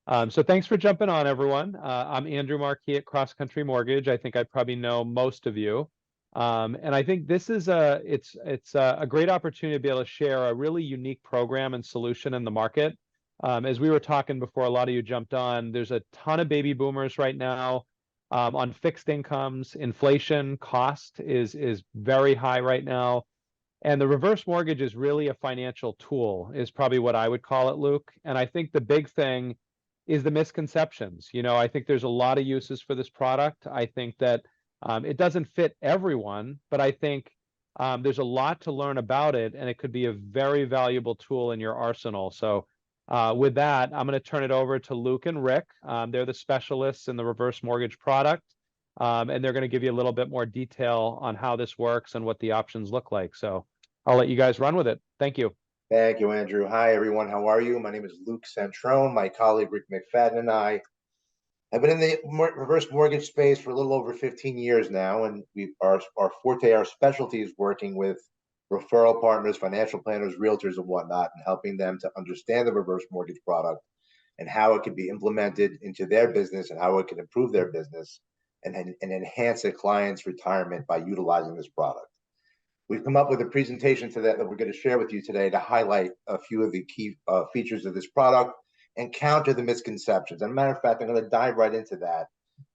So thanks for jumping on, everyone. I'm Andrew Marquis at CrossCountry Mortgage. I think I probably know most of you. And I think this is a great opportunity to be able to share a really unique program and solution in the market. As we were talking before, a lot of you jumped on. There's a ton of baby boomers right now on fixed incomes. Inflation cost is very high right now. And the reverse mortgage is really a financial tool, is probably what I would call it, Luke. And I think the big thing is the misconceptions. I think there's a lot of uses for this product. I think that it doesn't fit everyone, but I think there's a lot to learn about it, and it could be a very valuable tool in your arsenal. So with that, I'm going to turn it over to Luke and Rick. They're the specialists in the reverse mortgage product, and they're going to give you a little bit more detail on how this works and what the options look like. So I'll let you guys run with it. Thank you. Thank you, Andrew. Hi, everyone. How are you? My name is Luke Centrone. My colleague Rick McFadden and I have been in the reverse mortgage space for a little over 15 years now, and our forte, our specialty is working with referral partners, financial planners, realtors, and whatnot, and helping them to understand the reverse mortgage product and how it can be implemented into their business and how it can improve their business and enhance a client's retirement by utilizing this product. We've come up with a presentation to that we're going to share with you today to highlight a few of the key features of this product and counter the misconceptions. And a matter of fact, I'm going to dive right into that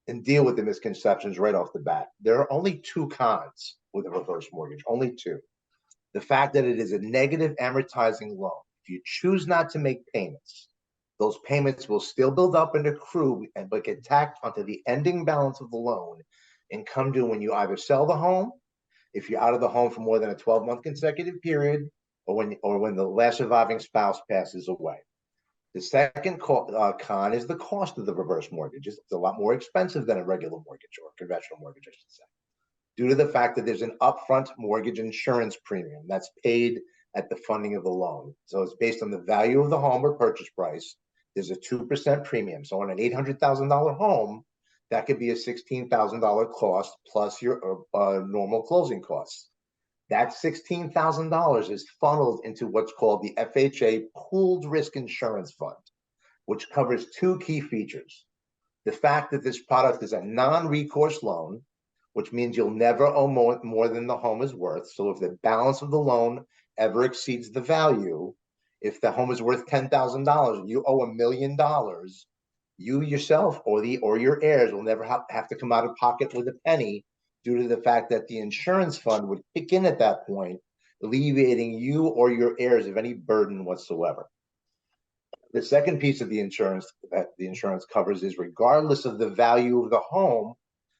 and deal with the misconceptions right off the bat. There are only two cons with a reverse mortgage, only two. The fact that it is a negative amortizing loan. If you choose not to make payments, those payments will still build up and accrue, but get tacked onto the ending balance of the loan and come due when you either sell the home, if you're out of the home for more than a 12-month consecutive period, or when the last surviving spouse passes away. The second con is the cost of the reverse mortgage. It's a lot more expensive than a regular mortgage or conventional mortgage, I should say, due to the fact that there's an upfront mortgage insurance premium that's paid at the funding of the loan. So it's based on the value of the home or purchase price. There's a 2% premium. So on an $800,000 home, that could be a $16,000 cost plus your normal closing costs. That $16,000 is funneled into what's called the FHA Pooled Risk Insurance Fund, which covers two key features. The fact that this product is a non-recourse loan, which means you'll never owe more than the home is worth. So if the balance of the loan ever exceeds the value, if the home is worth $10,000 and you owe $1 million, you yourself or your heirs will never have to come out of pocket with a penny, due to the fact that the insurance fund would kick in at that point, alleviating you or your heirs of any burden whatsoever. The second piece of the insurance that the insurance covers is, regardless of the value of the home,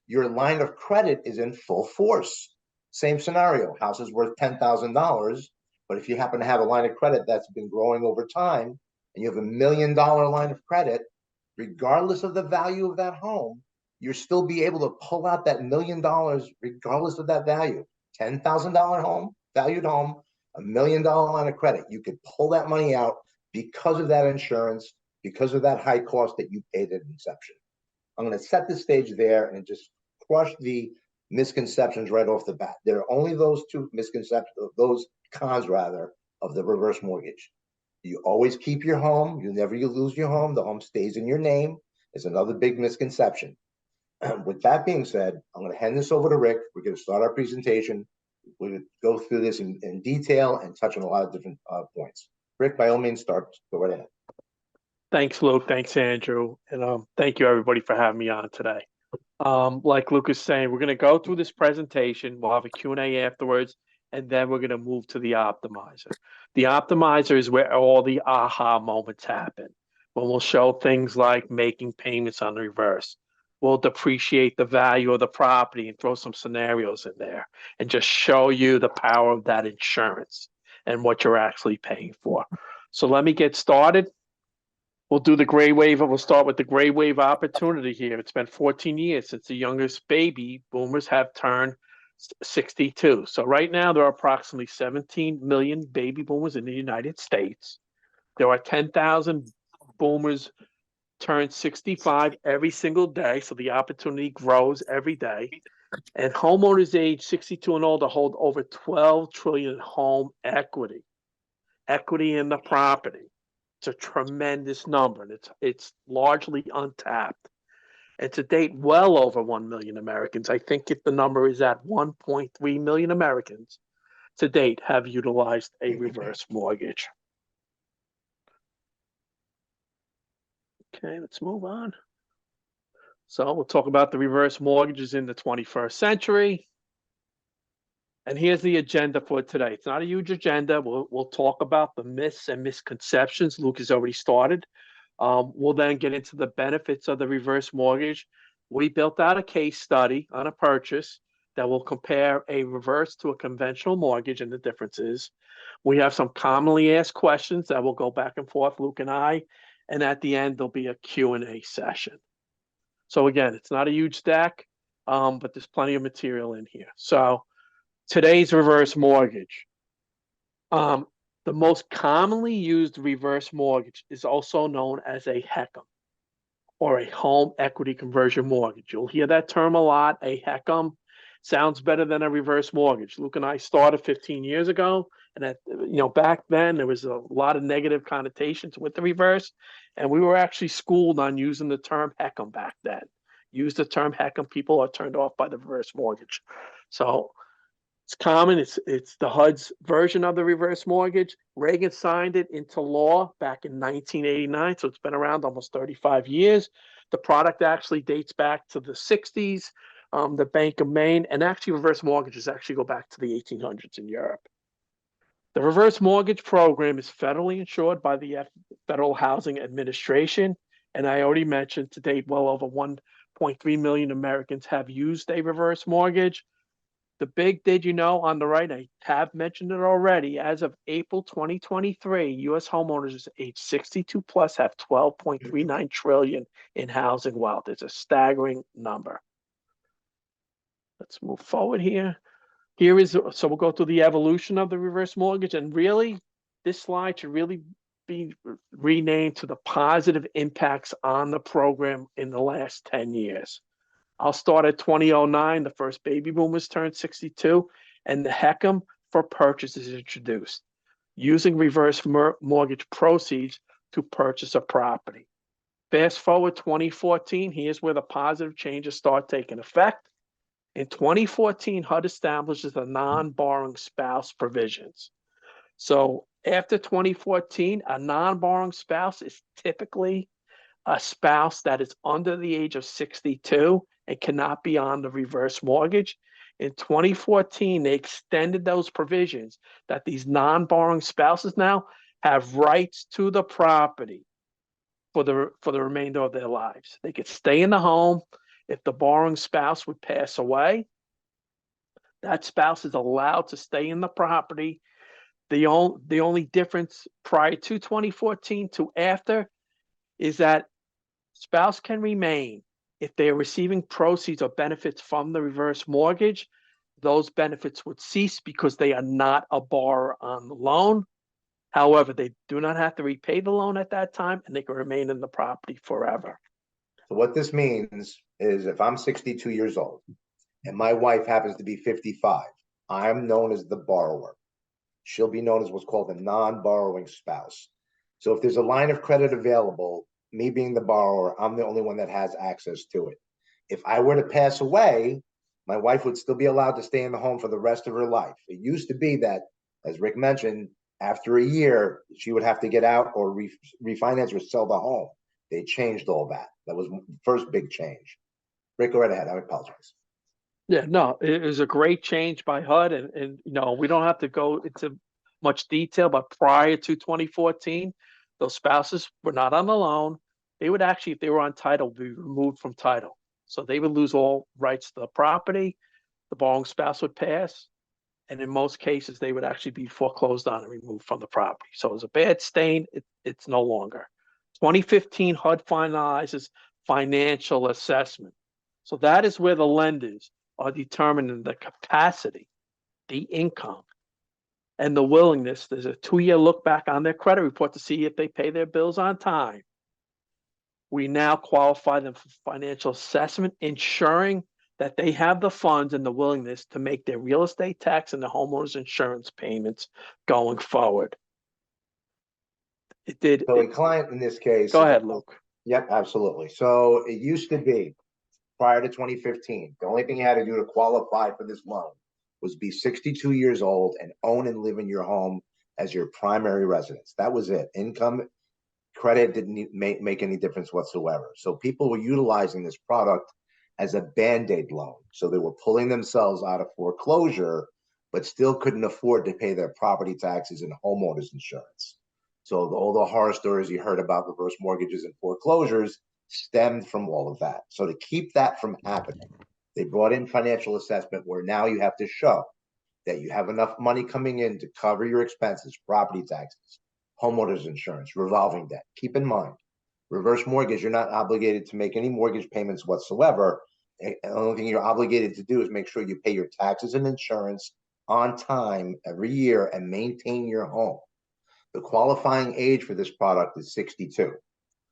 your line of credit is in full force. Same scenario, house is worth $10,000, but if you happen to have a line of credit that's been growing over time and you have $1 million line of credit, regardless of the value of that home, you'll still be able to pull out that $1 million regardless of that value. $10,000 home, valued home, $1 million line of credit. You could pull that money out because of that insurance, because of that high cost that you paid at inception. I'm going to set the stage there and just crush the misconceptions right off the bat. There are only those two misconceptions, those cons rather, of the reverse mortgage. You always keep your home. You never lose your home. The home stays in your name. It's another big misconception. With that being said, I'm going to hand this over to Rick. We're going to start our presentation. We're going to go through this in detail and touch on a lot of different points. Rick, by all means, go right ahead. Thanks, Luke. Thanks, Andrew. And thank you, everybody, for having me on today. Like Luke is saying, we're going to go through this presentation. We'll have a Q&A afterwards, and then we're going to move to the optimizer. The optimizer is where all the aha moments happen, when we'll show things like making payments on the reverse. We'll depreciate the value of the property and throw some scenarios in there and just show you the power of that insurance and what you're actually paying for. So let me get started. We'll do the gray wave, and we'll start with the gray wave opportunity here. It's been 14 years since the youngest baby boomers have turned 62. So right now, there are approximately 17 million baby boomers in the United States. There are 10,000 boomers turn 65 every single day, so the opportunity grows every day. And homeowners age 62 and older hold over 12 trillion home equity in the property. It's a tremendous number, and it's largely untapped. And to date, well over 1 million Americans. I think if the number is at 1.3 million Americans to date have utilized a reverse mortgage. Okay, let's move on. So we'll talk about the reverse mortgages in the 21st century. And here's the agenda for today. It's not a huge agenda. We'll talk about the myths and misconceptions. Luke has already started. We'll then get into the benefits of the reverse mortgage. We built out a case study on a purchase that will compare a reverse to a conventional mortgage and the differences. We have some commonly asked questions that will go back and forth, Luke and I. And at the end, there'll be a Q&A session. So again, it's not a huge stack, but there's plenty of material in here. So today's reverse mortgage. The most commonly used reverse mortgage is also known as a HECM, or a home equity conversion mortgage. You'll hear that term a lot, a HECM. Sounds better than a reverse mortgage. Luke and I started 15 years ago, and back then there was a lot of negative connotations with the reverse, and we were actually schooled on using the term HECM back then. Use the term HECM, people are turned off by the reverse mortgage. So it's common. It's the HUD's version of the reverse mortgage. Reagan signed it into law back in 1989, so it's been around almost 35 years. The product actually dates back to the 60s, the Bank of Maine, and actually reverse mortgages actually go back to the 1800s in Europe. The reverse mortgage program is federally insured by the Federal Housing Administration, and I already mentioned to date well over 1.3 million Americans have used a reverse mortgage. The big did you know on the right, I have mentioned it already, as of April 2023, U.S. homeowners age 62 plus have 12.39 trillion in housing wealth. It's a staggering number. Let's move forward here. So we'll go through the evolution of the reverse mortgage, and really, this slide should really be renamed to the positive impacts on the program in the last 10 years. I'll start at 2009. The first baby boomers turned 62, and the HECM for purchase is introduced, using reverse mortgage proceeds to purchase a property. Fast forward 2014, here's where the positive changes start taking effect. In 2014, HUD establishes the non-borrowing spouse provisions. So after 2014, a non-borrowing spouse is typically a spouse that is under the age of 62 and cannot be on the reverse mortgage. In 2014, they extended those provisions that these non-borrowing spouses now have rights to the property for the remainder of their lives. They could stay in the home. If the borrowing spouse would pass away, that spouse is allowed to stay in the property. The only difference prior to 2014 to after is that spouse can remain if they are receiving proceeds or benefits from the reverse mortgage. Those benefits would cease because they are not a borrower on the loan. However, they do not have to repay the loan at that time, and they can remain in the property forever. So what this means is if I'm 62 years old and my wife happens to be 55, I'm known as the borrower. She'll be known as what's called a non-borrowing spouse. So if there's a line of credit available, me being the borrower, I'm the only one that has access to it. If I were to pass away, my wife would still be allowed to stay in the home for the rest of her life. It used to be that, as Rick mentioned, after a year, she would have to get out or refinance or sell the home. They changed all that. That was the first big change. Rick, go right ahead. I apologize. Yeah, no, it was a great change by HUD, and we don't have to go into much detail, but prior to 2014, those spouses were not on the loan. They would actually, if they were on title, be removed from title. So they would lose all rights to the property. The borrowing spouse would pass, and in most cases, they would actually be foreclosed on and removed from the property. So it was a bad stain. It's no longer. 2015, HUD finalizes financial assessment. So that is where the lenders are determining the capacity, the income, and the willingness. There's a 2-year look back on their credit report to see if they pay their bills on time. We now qualify them for financial assessment, ensuring that they have the funds and the willingness to make their real estate tax and the homeowner's insurance payments going forward. It did. So a client in this case. Go ahead, Luke. Yep, absolutely. So it used to be prior to 2015, the only thing you had to do to qualify for this loan was be 62 years old and own and live in your home as your primary residence. That was it. Income credit didn't make any difference whatsoever. So people were utilizing this product as a Band-Aid loan. So they were pulling themselves out of foreclosure, but still couldn't afford to pay their property taxes and homeowners insurance. So all the horror stories you heard about reverse mortgages and foreclosures stemmed from all of that. So to keep that from happening, they brought in financial assessment where now you have to show that you have enough money coming in to cover your expenses, property taxes, homeowners insurance, revolving debt. Keep in mind, reverse mortgage, you're not obligated to make any mortgage payments whatsoever. The only thing you're obligated to do is make sure you pay your taxes and insurance on time every year and maintain your home. The qualifying age for this product is 62.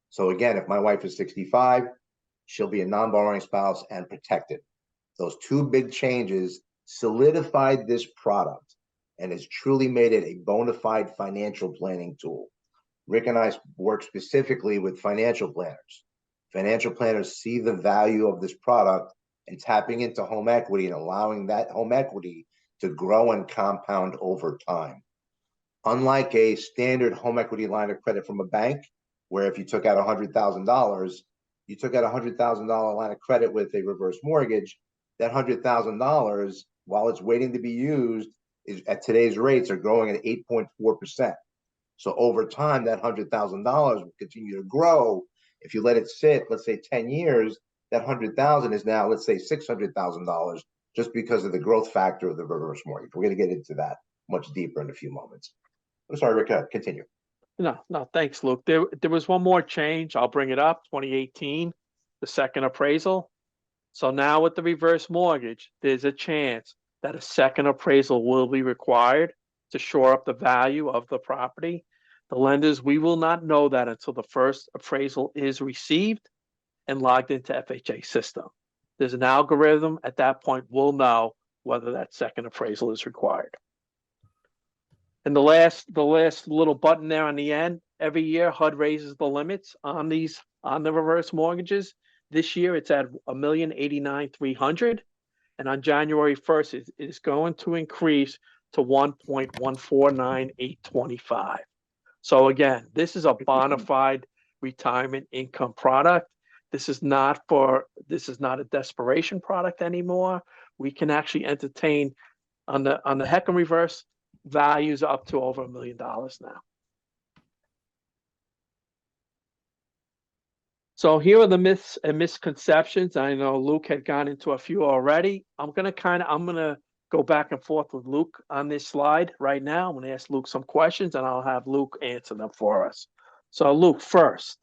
So again, if my wife is 65, she'll be a non-borrowing spouse and protected. Those two big changes solidified this product and has truly made it a bona fide financial planning tool. Rick and I work specifically with financial planners. Financial planners see the value of this product and tapping into home equity and allowing that home equity to grow and compound over time. Unlike a standard home equity line of credit from a bank, where if you took out $100,000, you took out $100,000 line of credit with a reverse mortgage, that $100,000, while it's waiting to be used, is at today's rates are growing at 8.4%. So over time, that $100,000 will continue to grow. If you let it sit, let's say 10 years, that $100,000 is now, let's say $600,000, just because of the growth factor of the reverse mortgage. We're going to get into that much deeper in a few moments. I'm sorry, Rick, continue. No, thanks, Luke. There was one more change. I'll bring it up. 2018, the second appraisal. So now with the reverse mortgage, there's a chance that a second appraisal will be required to shore up the value of the property. The lenders, we will not know that until the first appraisal is received and logged into FHA system. There's an algorithm at that point. We'll know whether that second appraisal is required. And the last little button there on the end, every year HUD raises the limits on the reverse mortgages. This year it's at $1,089,300, and on January 1st it is going to increase to $1,149,825. So again, this is a bona fide retirement income product. This is not a desperation product anymore. We can actually entertain on the HECM and reverse values up to over $1 million now. So here are the myths and misconceptions. I know Luke had gone into a few already. I'm gonna go back and forth with Luke on this slide right now. I'm gonna ask Luke some questions and I'll have Luke answer them for us. So Luke, first,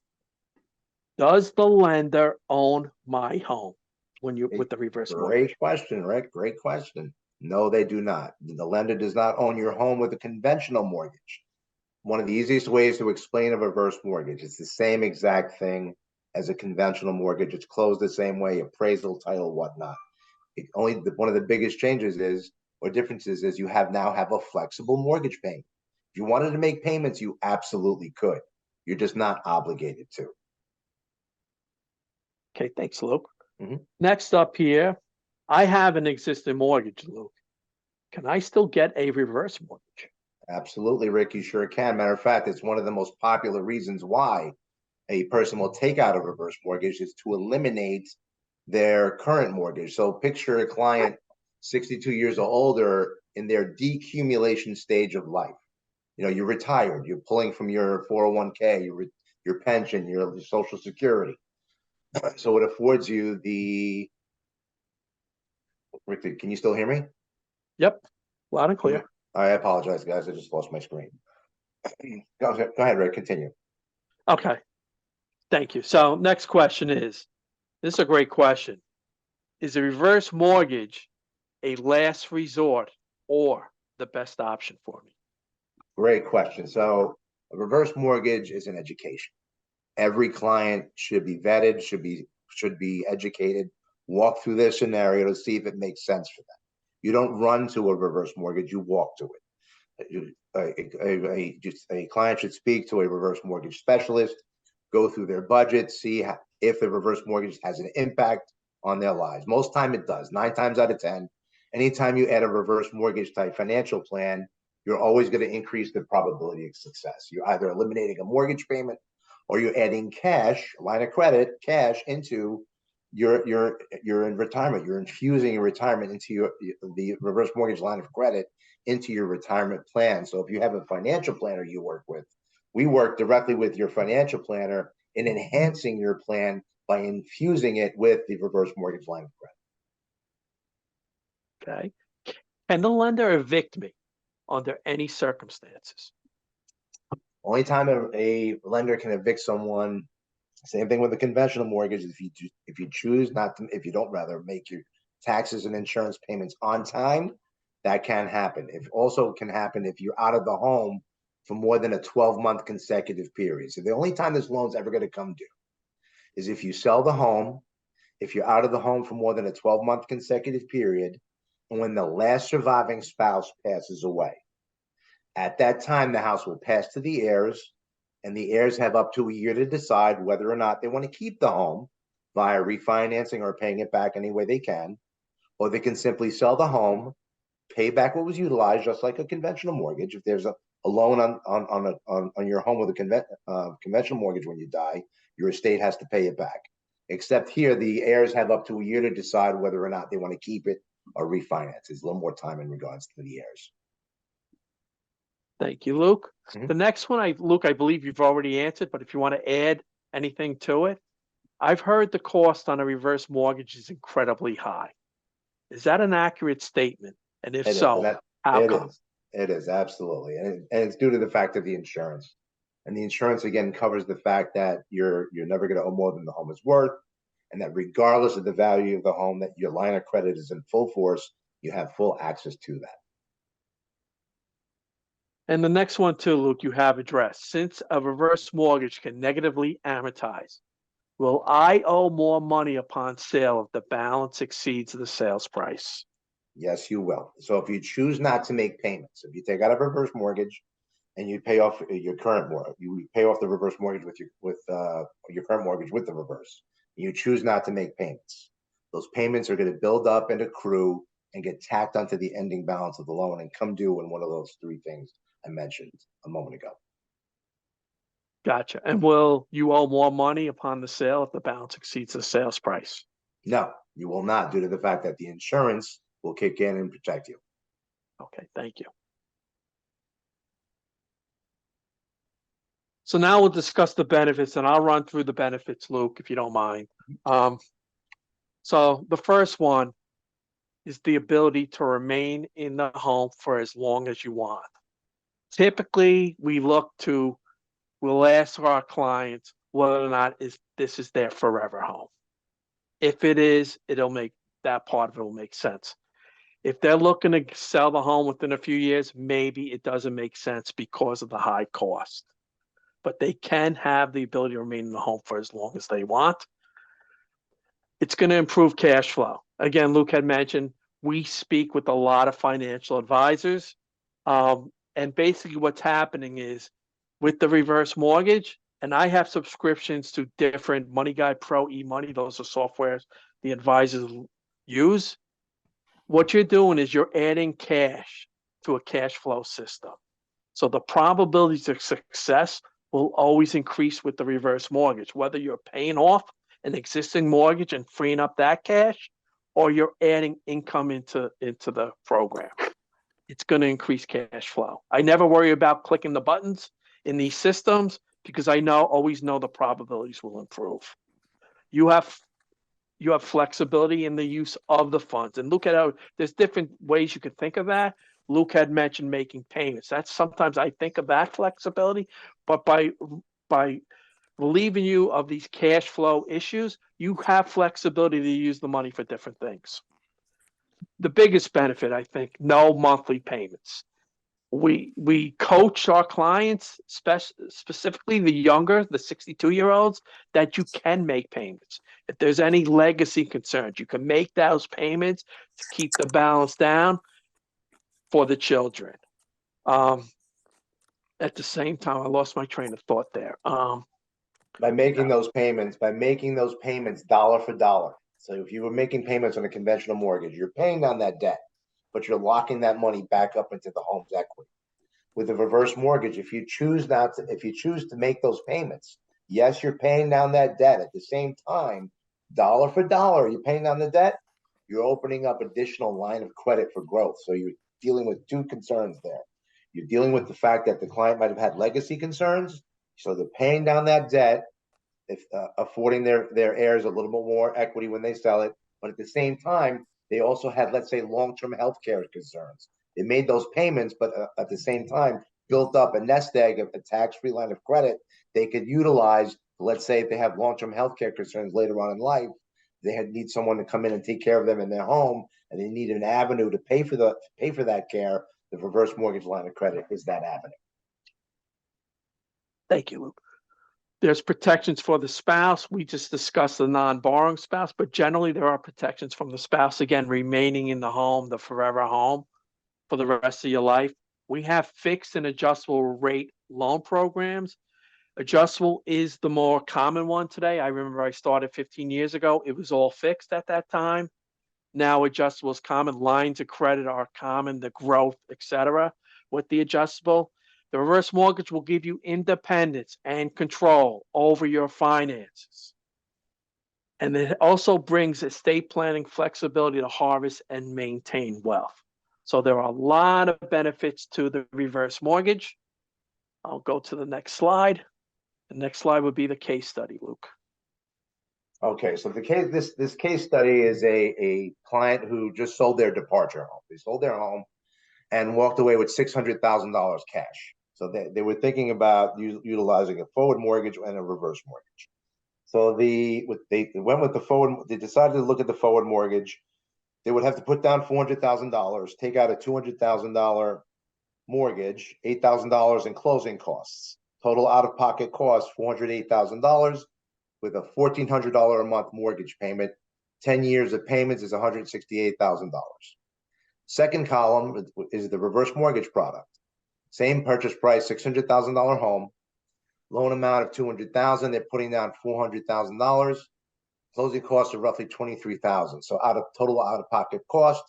does the lender own my home with the reverse mortgage? Great question, Rick. Great question. No, they do not. The lender does not own your home with a conventional mortgage. One of the easiest ways to explain a reverse mortgage, it's the same exact thing as a conventional mortgage. It's closed the same way, appraisal, title, whatnot. One of the biggest changes differences is you now have a flexible mortgage payment. If you wanted to make payments, you absolutely could. You're just not obligated to. Okay, thanks, Luke. Next up here, I have an existing mortgage, Luke. Can I still get a reverse mortgage? Absolutely, Rick, you sure can. Matter of fact, it's one of the most popular reasons why a person will take out a reverse mortgage is to eliminate their current mortgage. So picture a client 62 years or older in their decumulation stage of life. You know, you're retired, you're pulling from your 401k, your pension, your Social Security. So it affords you Rick, can you still hear me? Yep, loud and clear. I apologize, guys. I just lost my screen. Go ahead, Rick. Continue. Okay, thank you. So next question this is a great question. Is a reverse mortgage a last resort or the best option for me? Great question. So a reverse mortgage is an education. Every client should be vetted, should be educated, walk through their scenario to see if it makes sense for them. You don't run to a reverse mortgage, you walk to it. a client should speak to a reverse mortgage specialist, go through their budget, see if the reverse mortgage has an impact on their lives. Most time it does. 9 times out of 10, anytime you add a reverse mortgage type financial plan, you're always going to increase the probability of success. You're either eliminating a mortgage payment or you're adding cash, line of credit, cash into you're in retirement. You're infusing your retirement into the reverse mortgage line of credit into your retirement plan. So if you have a financial planner you work with, we work directly with your financial planner in enhancing your plan by infusing it with the reverse mortgage line of credit. Okay. Can the lender evict me under any circumstances? Only time a lender can evict someone, same thing with a conventional mortgage, if you choose not to, if you don't rather make your taxes and insurance payments on time, that can happen. It also can happen if you're out of the home for more than a 12-month consecutive period. So the only time this loan's ever going to come due is if you sell the home, if you're out of the home for more than a 12-month consecutive period, and when the last surviving spouse passes away. At that time, the house will pass to the heirs, and the heirs have up to a year to decide whether or not they want to keep the home via refinancing or paying it back any way they can, or they can simply sell the home, pay back what was utilized, just like a conventional mortgage. If there's a loan on your home with a conventional mortgage when you die, your estate has to pay it back. Except here, the heirs have up to a year to decide whether or not they want to keep it or refinance. There's a little more time in regards to the heirs. Thank you, Luke. The next one, Luke, I believe you've already answered, but if you want to add anything to it, I've heard the cost on a reverse mortgage is incredibly high. Is that an accurate statement? And if so, how come? It is, absolutely. And it's due to the fact of the insurance. And the insurance, again, covers the fact that you're never going to owe more than the home is worth, and that regardless of the value of the home, that your line of credit is in full force, you have full access to that. And the next one too, Luke, you have addressed. Since a reverse mortgage can negatively amortize, will I owe more money upon sale if the balance exceeds the sales price? Yes, you will. So if you choose not to make payments, if you take out a reverse mortgage and you pay off your current mortgage, you pay off the reverse mortgage with your current mortgage with the reverse, you choose not to make payments. Those payments are going to build up and accrue and get tacked onto the ending balance of the loan and come due in one of those three things I mentioned a moment ago. Gotcha. And will you owe more money upon the sale if the balance exceeds the sales price? No, you will not, due to the fact that the insurance will kick in and protect you. Okay, thank you. So now we'll discuss the benefits, and I'll run through the benefits, Luke, if you don't mind. So the first one is the ability to remain in the home for as long as you want. Typically, we'll ask our clients whether or not this is their forever home. If it is, that part of it will make sense. If they're looking to sell the home within a few years, maybe it doesn't make sense because of the high cost. But they can have the ability to remain in the home for as long as they want. It's going to improve cash flow. Again, Luke had mentioned we speak with a lot of financial advisors. And basically what's happening is with the reverse mortgage, and I have subscriptions to different Money Guide Pro, eMoney, those are softwares the advisors use. What you're doing is you're adding cash to a cash flow system. So the probabilities of success will always increase with the reverse mortgage, whether you're paying off an existing mortgage and freeing up that cash, or you're adding income into the program. It's going to increase cash flow. I never worry about clicking the buttons in these systems because I always know the probabilities will improve. You have flexibility in the use of the funds. And look at how there's different ways you could think of that. Luke had mentioned making payments. That's sometimes I think of that flexibility, but by relieving you of these cash flow issues, you have flexibility to use the money for different things. The biggest benefit, I think, no monthly payments. We coach our clients, specifically the younger, the 62-year-olds, that you can make payments. If there's any legacy concerns, you can make those payments to keep the balance down for the children. At the same time, I lost my train of thought there. By making those payments, dollar for dollar. So if you were making payments on a conventional mortgage, you're paying down that debt, but you're locking that money back up into the home's equity. With a reverse mortgage, if you choose to make those payments, yes, you're paying down that debt. At the same time, dollar for dollar, you're paying down the debt, you're opening up additional line of credit for growth. So you're dealing with two concerns there. You're dealing with the fact that the client might have had legacy concerns, so they're paying down that debt, if affording their heirs a little bit more equity when they sell it. But at the same time, they also had, let's say, long-term health care concerns. They made those payments, but at the same time, built up a nest egg of a tax-free line of credit they could utilize. Let's say if they have long-term health care concerns later on in life, they need someone to come in and take care of them in their home, and they need an avenue to pay for that care. The reverse mortgage line of credit is that avenue. Thank you, Luke. There's protections for the spouse. We just discussed the non-borrowing spouse, but generally there are protections from the spouse, again, remaining in the home, the forever home for the rest of your life. We have fixed and adjustable rate loan programs. Adjustable is the more common one today. I remember I started 15 years ago. It was all fixed at that time. Now adjustable is common. Lines of credit are common, the growth, etc. With the adjustable, the reverse mortgage will give you independence and control over your finances. And it also brings estate planning flexibility to harvest and maintain wealth. So there are a lot of benefits to the reverse mortgage. I'll go to the next slide. The next slide would be the case study, Luke. Okay, so this case study is a client who just sold their departure home. They sold their home and walked away with $600,000 cash. So they were thinking about utilizing a forward mortgage and a reverse mortgage. So they went with the forward. They decided to look at the forward mortgage. They would have to put down $400,000, take out a $200,000 mortgage, $8,000 in closing costs. Total out-of-pocket cost $408,000 with a $1,400 a month mortgage payment. 10 years of payments is $168,000. Second column is the reverse mortgage product. Same purchase price, $600,000 home. Loan amount of $200,000. They're putting down $400,000. Closing costs are roughly $23,000. So total out-of-pocket cost,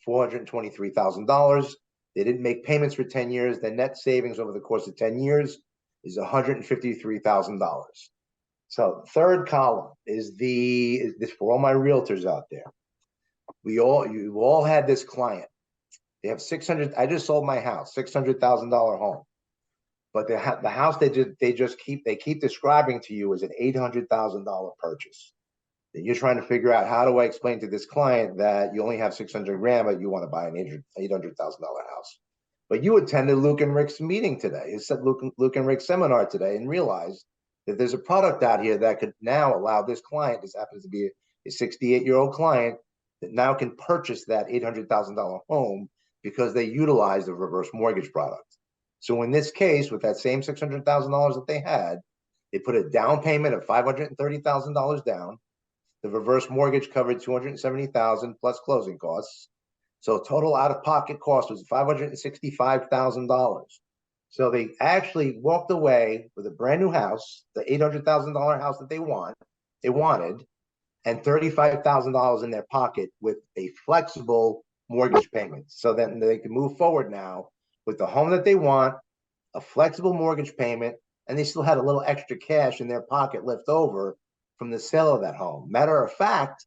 $423,000. They didn't make payments for 10 years. The net savings over the course of 10 years is $153,000. So third column is this for all my realtors out there. You've all had this client. They have 600. I just sold my house, $600,000 home, but the house they keep describing to you as an $800,000 purchase. Then you're trying to figure out, how do I explain to this client that you only have 600 grand, but you want to buy an $800,000 house? But you attended Luke and Rick's meeting today. It's Luke and Rick's seminar today, and realized that there's a product out here that could now allow this client, this happens to be a 68-year-old client, that now can purchase that $800,000 home because they utilize the reverse mortgage product. So in this case, with that same $600,000 that they had, they put a down payment of $530,000 down. The reverse mortgage covered $270,000 plus closing costs. So total out-of-pocket cost was $565,000. So they actually walked away with a brand new house, the $800,000 house that they wanted, and $35,000 in their pocket with a flexible mortgage payment. So then they can move forward now with the home that they want, a flexible mortgage payment, and they still had a little extra cash in their pocket left over from the sale of that home. Matter of fact,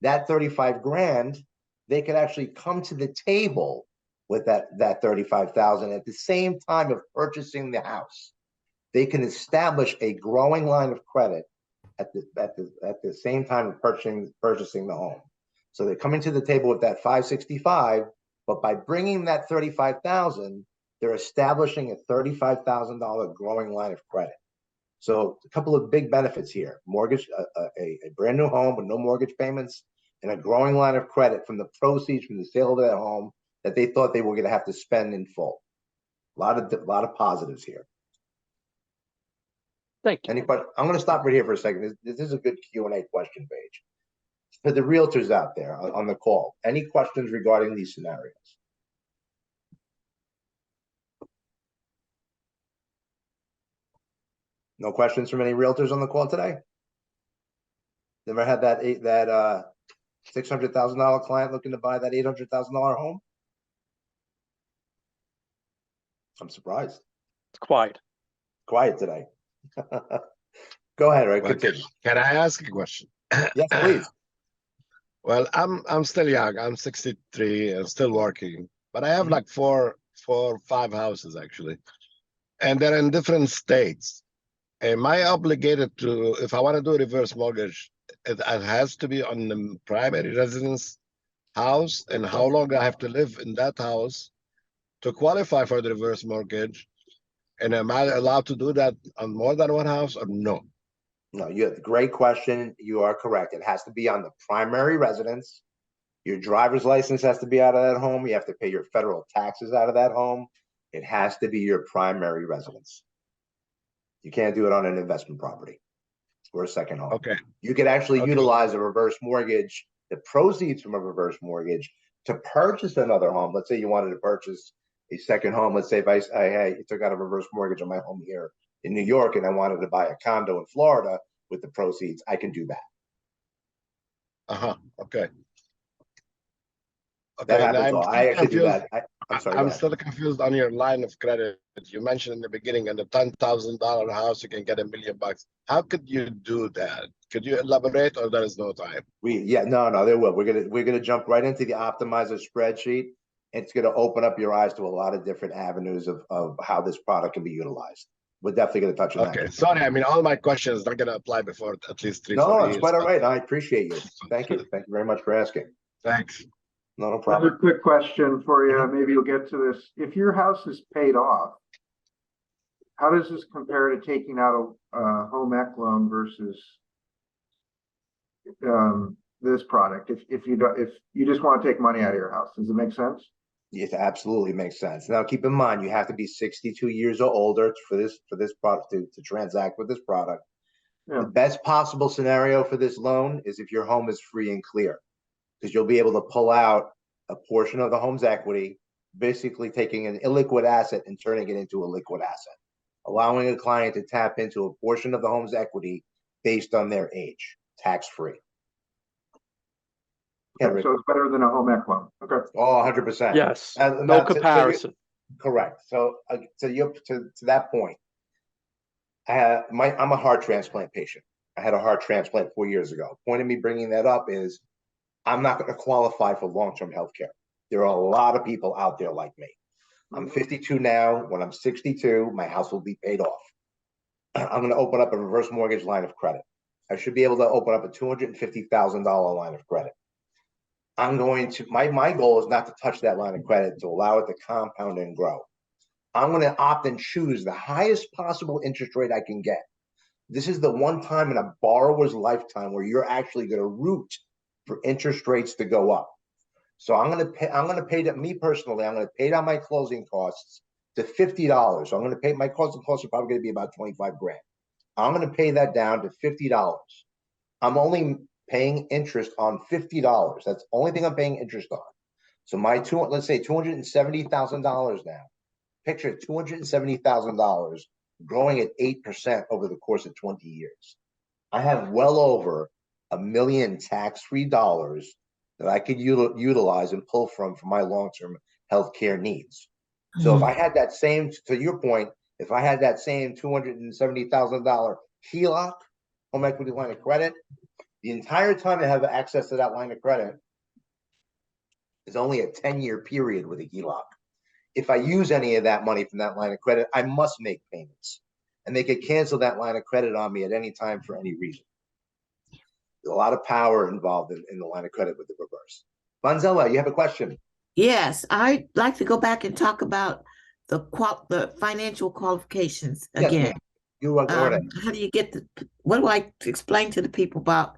that 35 grand, they could actually come to the table with that 35,000 at the same time of purchasing the house. They can establish a growing line of credit at the same time of purchasing the home. So they're coming to the table with that 565, but by bringing that 35,000, they're establishing a $35,000 growing line of credit. So a couple of big benefits here: mortgage, a brand new home with no mortgage payments, and a growing line of credit from the proceeds from the sale of that home that they thought they were going to have to spend in full. A lot of positives here. Thank you. I'm going to stop right here for a second. This is a good Q&A question page for the realtors out there on the call. Any questions regarding these scenarios? No questions from any realtors on the call today? Never had that $600,000 client looking to buy that $800,000 home? I'm surprised. It's quiet. Quiet today. Go ahead, Rick. Well, Continue. can I ask a question? Yes, please. Well, I'm still young. I'm 63 and still working, but I have Mhm. like four, 5 houses actually, and they're in different states. Am I obligated to, if I want to do a reverse mortgage, it has to be on the primary residence house? And how long I have to live in that house to qualify for the reverse mortgage? And am I allowed to do that on more than one house or no? No, you have a great question. You are correct. It has to be on the primary residence. Your driver's license has to be out of that home. You have to pay your federal taxes out of that home. It has to be your primary residence. You can't do it on an investment property or a second home. Okay. You could actually Okay. utilize a reverse mortgage, the proceeds from a reverse mortgage, to purchase another home. Let's say you wanted to purchase a second home. Let's say if I took out a reverse mortgage on my home here in New York and I wanted to buy a condo in Florida with the proceeds, I can do that. Okay. That Okay, and happens I'm all. still I actually do confused. that. I'm sorry. Go I'm ahead. still confused on your line of credit. You mentioned in the beginning, on the $10,000 house, you can get $1 million. How could you do that? Could you elaborate, or there is no time? No, there will. We're gonna jump right into the optimizer spreadsheet. It's gonna open up your eyes to a lot of different avenues of how this product can be utilized. We're definitely gonna touch on that. Okay, sorry. I mean, all my questions are gonna apply before at least 3-4 No, years. it's quite all but- right. I appreciate you. Thank you. Thank you very much for asking. Thanks. No Another problem. quick question for you, maybe you'll get to this. If your house is paid off, how does this compare to taking out a home ec loan versus this product? If you just want to take money out of your house, does it make sense? It absolutely makes sense. Now, keep in mind, you have to be 62 years or older for this product to transact with this product. Yeah. The best possible scenario for this loan is if your home is free and clear, because you'll be able to pull out a portion of the home's equity, basically taking an illiquid asset and turning it into a liquid asset, allowing a client to tap into a portion of the home's equity based on their age, tax-free. Okay, so it's better than a home ec loan. Okay. Oh, 100%. Yes. Now, No comparison. Correct. So to that point, I'm a heart transplant patient. I had a heart transplant 4 years ago. Point of me bringing that up is I'm not going to qualify for long-term health care. There are a lot of people out there like me. I'm 52 now. When I'm 62, my house will be paid off. I'm going to open up a reverse mortgage line of credit. I should be able to open up a $250,000 line of credit. I'm going to, my goal is not to touch that line of credit, to allow it to compound and grow. I'm going to opt and choose the highest possible interest rate I can get. This is the one time in a borrower's lifetime where you're actually going to root for interest rates to go up. So I'm going to pay that, me personally, I'm going to pay down my closing costs to $50. So I'm going to pay, my closing costs are probably going to be about 25 grand. I'm going to pay that down to $50. I'm only paying interest on $50. That's the only thing I'm paying interest on. So let's say $270,000 now. Picture $270,000 growing at 8% over the course of 20 years. I have well over $1 million tax-free dollars that I could utilize and pull from for my long-term healthcare needs. So if I had that same, to your point, if I had that same $270,000 HELOC, home equity line of credit, the entire time I have access to that line of credit is only a 10-year period with a HELOC. If I use any of that money from that line of credit, I must make payments. And they could cancel that line of credit on me at any time for any reason. There's a lot of power involved in the line of credit with the reverse. Bonzella, you have a question? Yes, I'd like to go back and talk about the financial qualifications Yes, again. ma'am. You are correct. How do you get what do I explain to the people about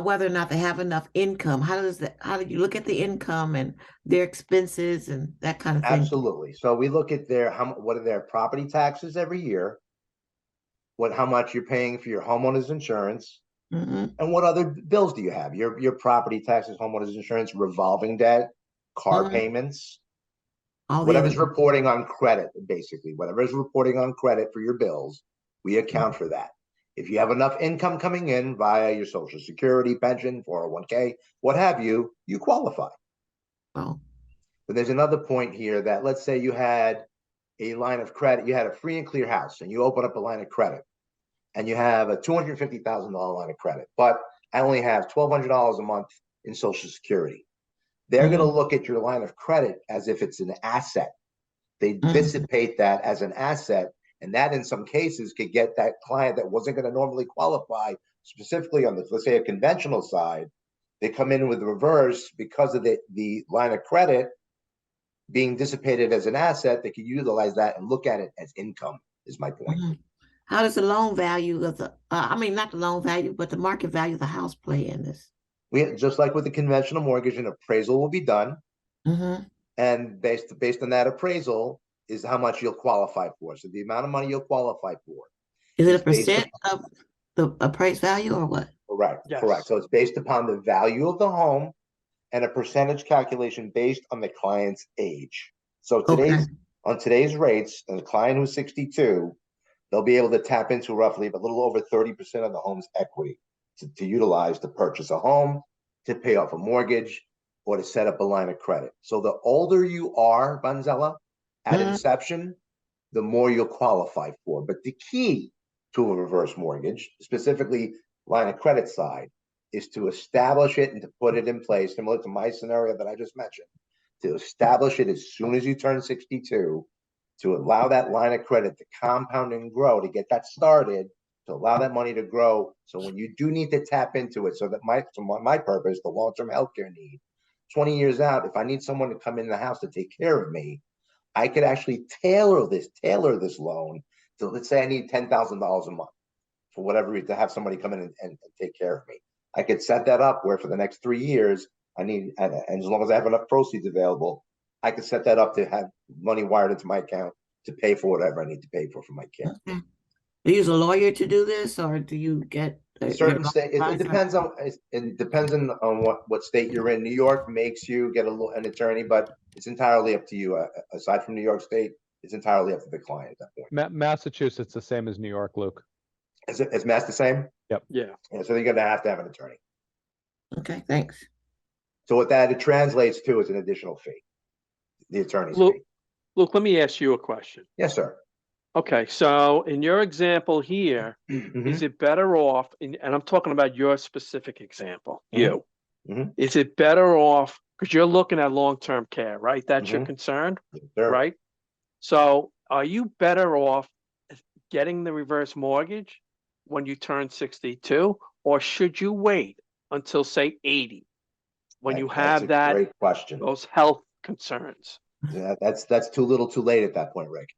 whether or not they have enough income? How do you look at the income and their expenses and that kind of thing? Absolutely. So we look at what are their property taxes every year, how much you're paying for your homeowner's insurance, and what other bills do you have? Your property taxes, homeowner's insurance, revolving debt, car payments, whatever's reporting on credit, basically, whatever's reporting on credit for your bills, We account for that. If you have enough income coming in via your Social Security, pension, 401k, what have you, you qualify. Oh, But there's another point here that, let's say you had a line of credit, you had a free and clear house, and you open up a line of credit, and you have a $250,000 line of credit, but I only have $1,200 a month in Social Security. They're going to look at your line of credit as if it's an asset. They dissipate that as an asset, and that in some cases could get that client that wasn't going to normally qualify, specifically on the, let's say, a conventional side. They come in with reverse because of the line of credit being dissipated as an asset. They can utilize that and look at it as income, is my point. How does the loan value of the, I mean, not the loan value, but the market value of the house play in this? We, just like with the conventional mortgage, an appraisal will be done. And based on that appraisal is how much you'll qualify for. So the amount of money you'll qualify for. Is it a percent of the appraised value or what? Correct, Yes. correct. So it's based upon the value of the home and a percentage calculation based on the client's age. So on today's rates, a client who's 62, they'll be able to tap into roughly a little over 30% of the home's equity to utilize to purchase a home, to pay off a mortgage, or to set up a line of credit. So the older you are, Banzella, at inception, the more you'll qualify for. But the key to a reverse mortgage, specifically line of credit side, is to establish it and to put it in place, similar to my scenario that I just mentioned, to establish it as soon as you turn 62, to allow that line of credit to compound and grow, to get that started, to allow that money to grow. So when you do need to tap into it, so that my purpose, the long-term healthcare need, 20 years out, if I need someone to come in the house to take care of me, I could actually tailor this loan to, let's say I need $10,000 a month for whatever reason, to have somebody come in and take care of me. I could set that up where for the next 3 years, I need, and as long as I have enough proceeds available, I could set that up to have money wired into my account to pay for whatever I need to pay for my care. Do you use a lawyer to do this, or do you get certain state? It depends on what state you're in. New York makes you get an attorney, but it's entirely up to you. Aside from New York State, it's entirely up to the client at that point. Massachusetts the same as New York, Luke. Is Mass the same? Yep. Yeah. So you're gonna have to have an attorney. Okay, thanks. So what that it translates to is an additional fee, the attorney's fee. Luke, let me ask you a question. Yes, sir. Okay, so in your example here, is it better off, and I'm talking about your specific example, is it better off, because you're looking at long-term care, right? That's your concern, right? So are you better off getting the reverse mortgage when you turn 62, or should you wait until, say, 80, when you have that, great question, those health concerns? Yeah, that's too little too late at that point, Rick.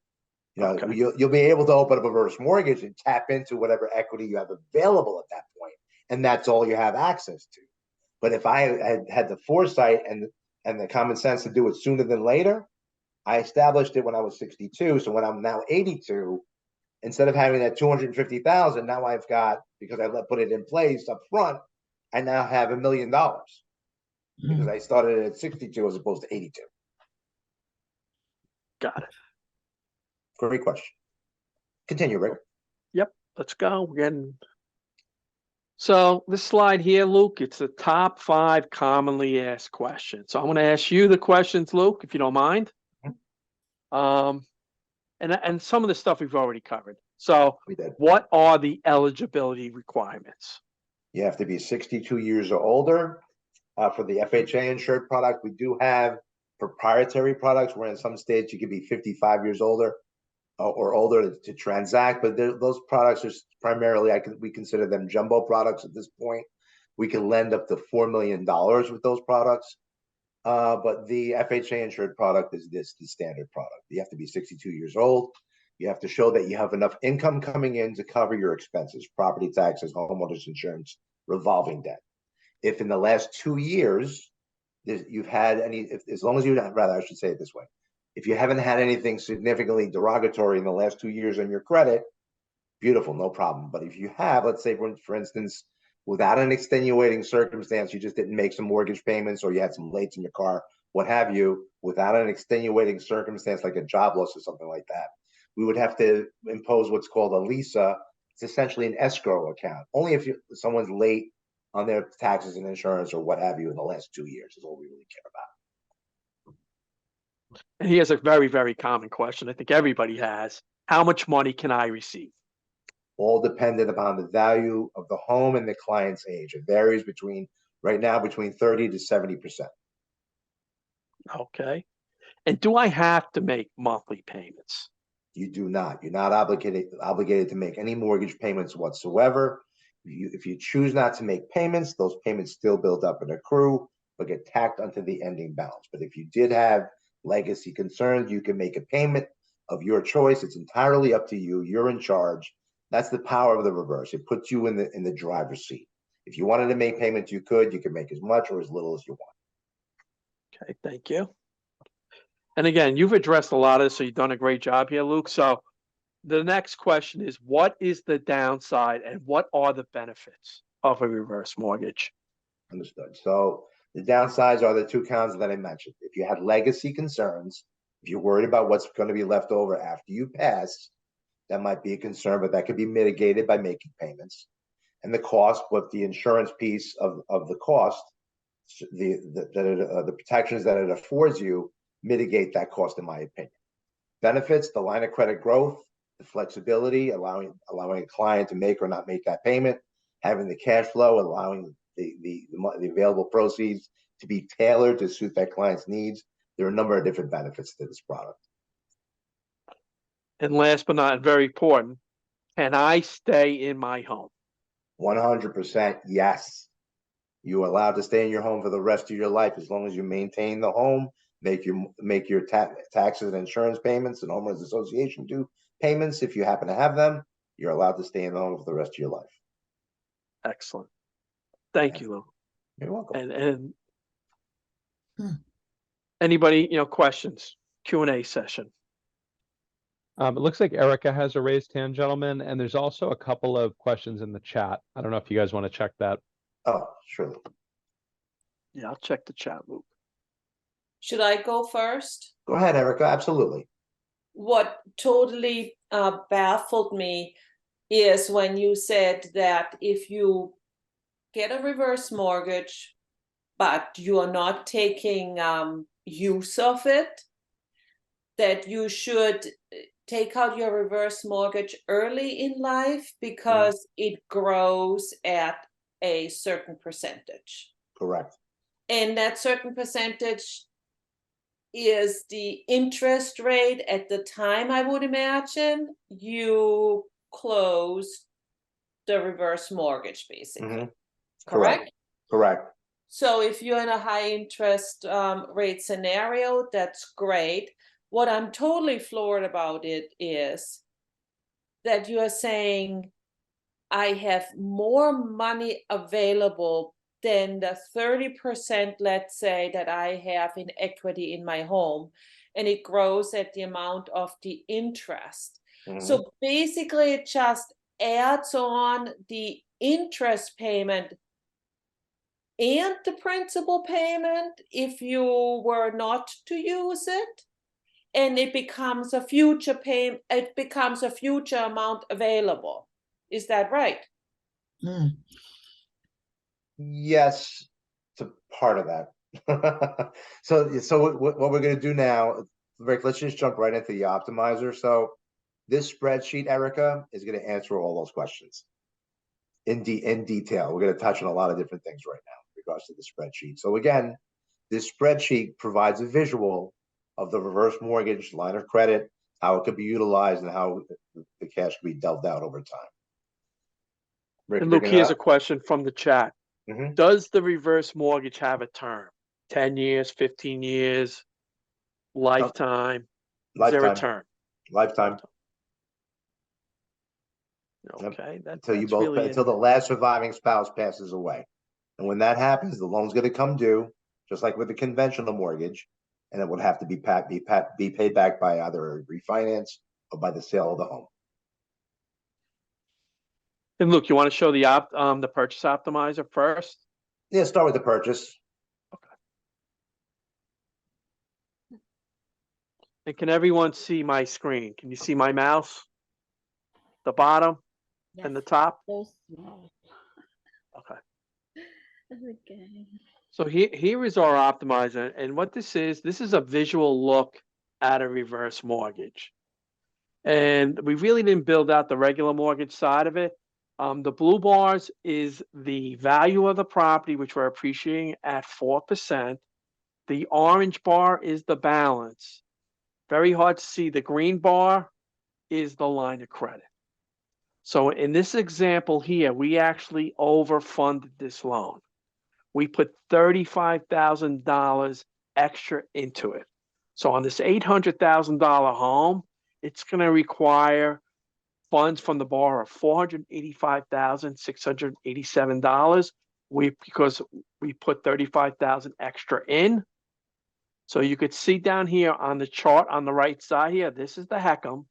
You know, you'll be able to open up a reverse mortgage and tap into whatever equity you have available at that point, and that's all you have access to. But if I had the foresight and the common sense to do it sooner than later, I established it when I was 62. So when I'm now 82, instead of having that 250,000, now I've got, because I put it in place up front, I now have $1 million because I started at 62 as opposed to 82. Got it. Great question. Continue, Rick. Yep, let's go. We're getting... So this slide here, Luke, it's the top 5 commonly asked questions. So I'm going to ask you the questions, Luke, if you don't mind. And some of the stuff we've already covered. So what are the eligibility requirements? You have to be 62 years or older. For the FHA insured product, we do have proprietary products where in some states you can be 55 years older or older to transact, but those products are primarily, we consider them jumbo products at this point. We can lend up to $4 million with those products, but the FHA insured product is the standard product. You have to be 62 years old. You have to show that you have enough income coming in to cover your expenses, property taxes, homeowners insurance, revolving debt. If in the last 2 years you've had as long as I should say it this way, if you haven't had anything significantly derogatory in the last 2 years on your credit, beautiful, no problem. But if you have, let's say for instance, without an extenuating circumstance, you just didn't make some mortgage payments or you had some lates in your car, what have you, without an extenuating circumstance like a job loss or something like that, we would have to impose what's called a LISA. It's essentially an escrow account. Only if someone's late on their taxes and insurance or what have you in the last 2 years is all we really care about. And here's a very, very common question I think everybody has. How much money can I receive? All dependent upon the value of the home and the client's age. It varies right now between 30 to 70%. Okay. And do I have to make monthly payments? You do not. You're not obligated to make any mortgage payments whatsoever. If you choose not to make payments, those payments still build up and accrue, but get tacked onto the ending balance. But if you did have legacy concerns, you can make a payment of your choice. It's entirely up to you. You're in charge. That's the power of the reverse. It puts you in the driver's seat. If you wanted to make payments, you could. You can make as much or as little as you want. Okay, thank you. And again, you've addressed a lot of this, so you've done a great job here, Luke. So the next question is, what is the downside and what are the benefits of a reverse mortgage? Understood. So the downsides are the two counts that I mentioned. If you had legacy concerns, if you're worried about what's going to be left over after you pass, that might be a concern, but that could be mitigated by making payments. And the cost, what the insurance piece of the cost, the protections that it affords you mitigate that cost, in my opinion. Benefits, the line of credit growth, the flexibility, allowing a client to make or not make that payment, having the cash flow, allowing the available proceeds to be tailored to suit that client's needs. There are a number of different benefits to this product. And last but not very important, can I stay in my home? 100% yes. You are allowed to stay in your home for the rest of your life as long as you maintain the home, make your taxes and insurance payments and homeowners association due payments if you happen to have them. You're allowed to stay in the home for the rest of your life. Excellent. Thank you, Luke. You're welcome. And anybody, questions, Q&A session. It looks like Erica has a raised hand, gentlemen, and there's also a couple of questions in the chat. I don't know if you guys want to check that. Oh, surely. Yeah, I'll check the chat, Luke. Should I go first? Go ahead, Erica. Absolutely. What totally baffled me is when you said that if you get a reverse mortgage, but you are not taking use of it, that you should take out your reverse mortgage early in life because it grows at a certain percentage. Correct. And that certain percentage is the interest rate at the time, I would imagine, you close the reverse mortgage, basically. Correct? Correct. So if you're in a high interest rate scenario, that's great. What I'm totally floored about it is that you are saying I have more money available than the 30%, let's say, that I have in equity in my home, and it grows at the amount of the interest. So basically it just adds on the interest payment and the principal payment if you were not to use it, and it becomes a future payment, it becomes a future amount available. Is that right? Yes, it's a part of that. So what we're going to do now, Rick, let's just jump right into the optimizer. So this spreadsheet, Erica, is going to answer all those questions in detail. We're going to touch on a lot of different things right now in regards to the spreadsheet. So again, this spreadsheet provides a visual of the reverse mortgage line of credit, how it could be utilized, and how the cash can be dealt out over time. Rick, And Luke, here's a question from the chat. Does the reverse mortgage have a term? 10 years, 15 years, lifetime? Is there a term? Lifetime. Okay, until the last surviving spouse passes away. And when that happens, the loan's going to come due, just like with a conventional mortgage, and it would have to be paid back by either a refinance or by the sale of the home. And Luke, you want to show the purchase optimizer first? Yeah, start with the purchase. And can everyone see my screen? Can you see my mouse? The bottom and the top? So small. Okay. Okay. So here is our optimizer. And what this is a visual look at a reverse mortgage. And we really didn't build out the regular mortgage side of it. The blue bars is the value of the property, which we're appreciating at 4%. The orange bar is the balance. Very hard to see. The green bar is the line of credit. So in this example here, we actually overfunded this loan. We put $35,000 extra into it. So on this $800,000 home, it's going to require funds from the borrower of $485,687. Because we put $35,000 extra in. So you could see down here on the chart on the right side here, this is the HECM.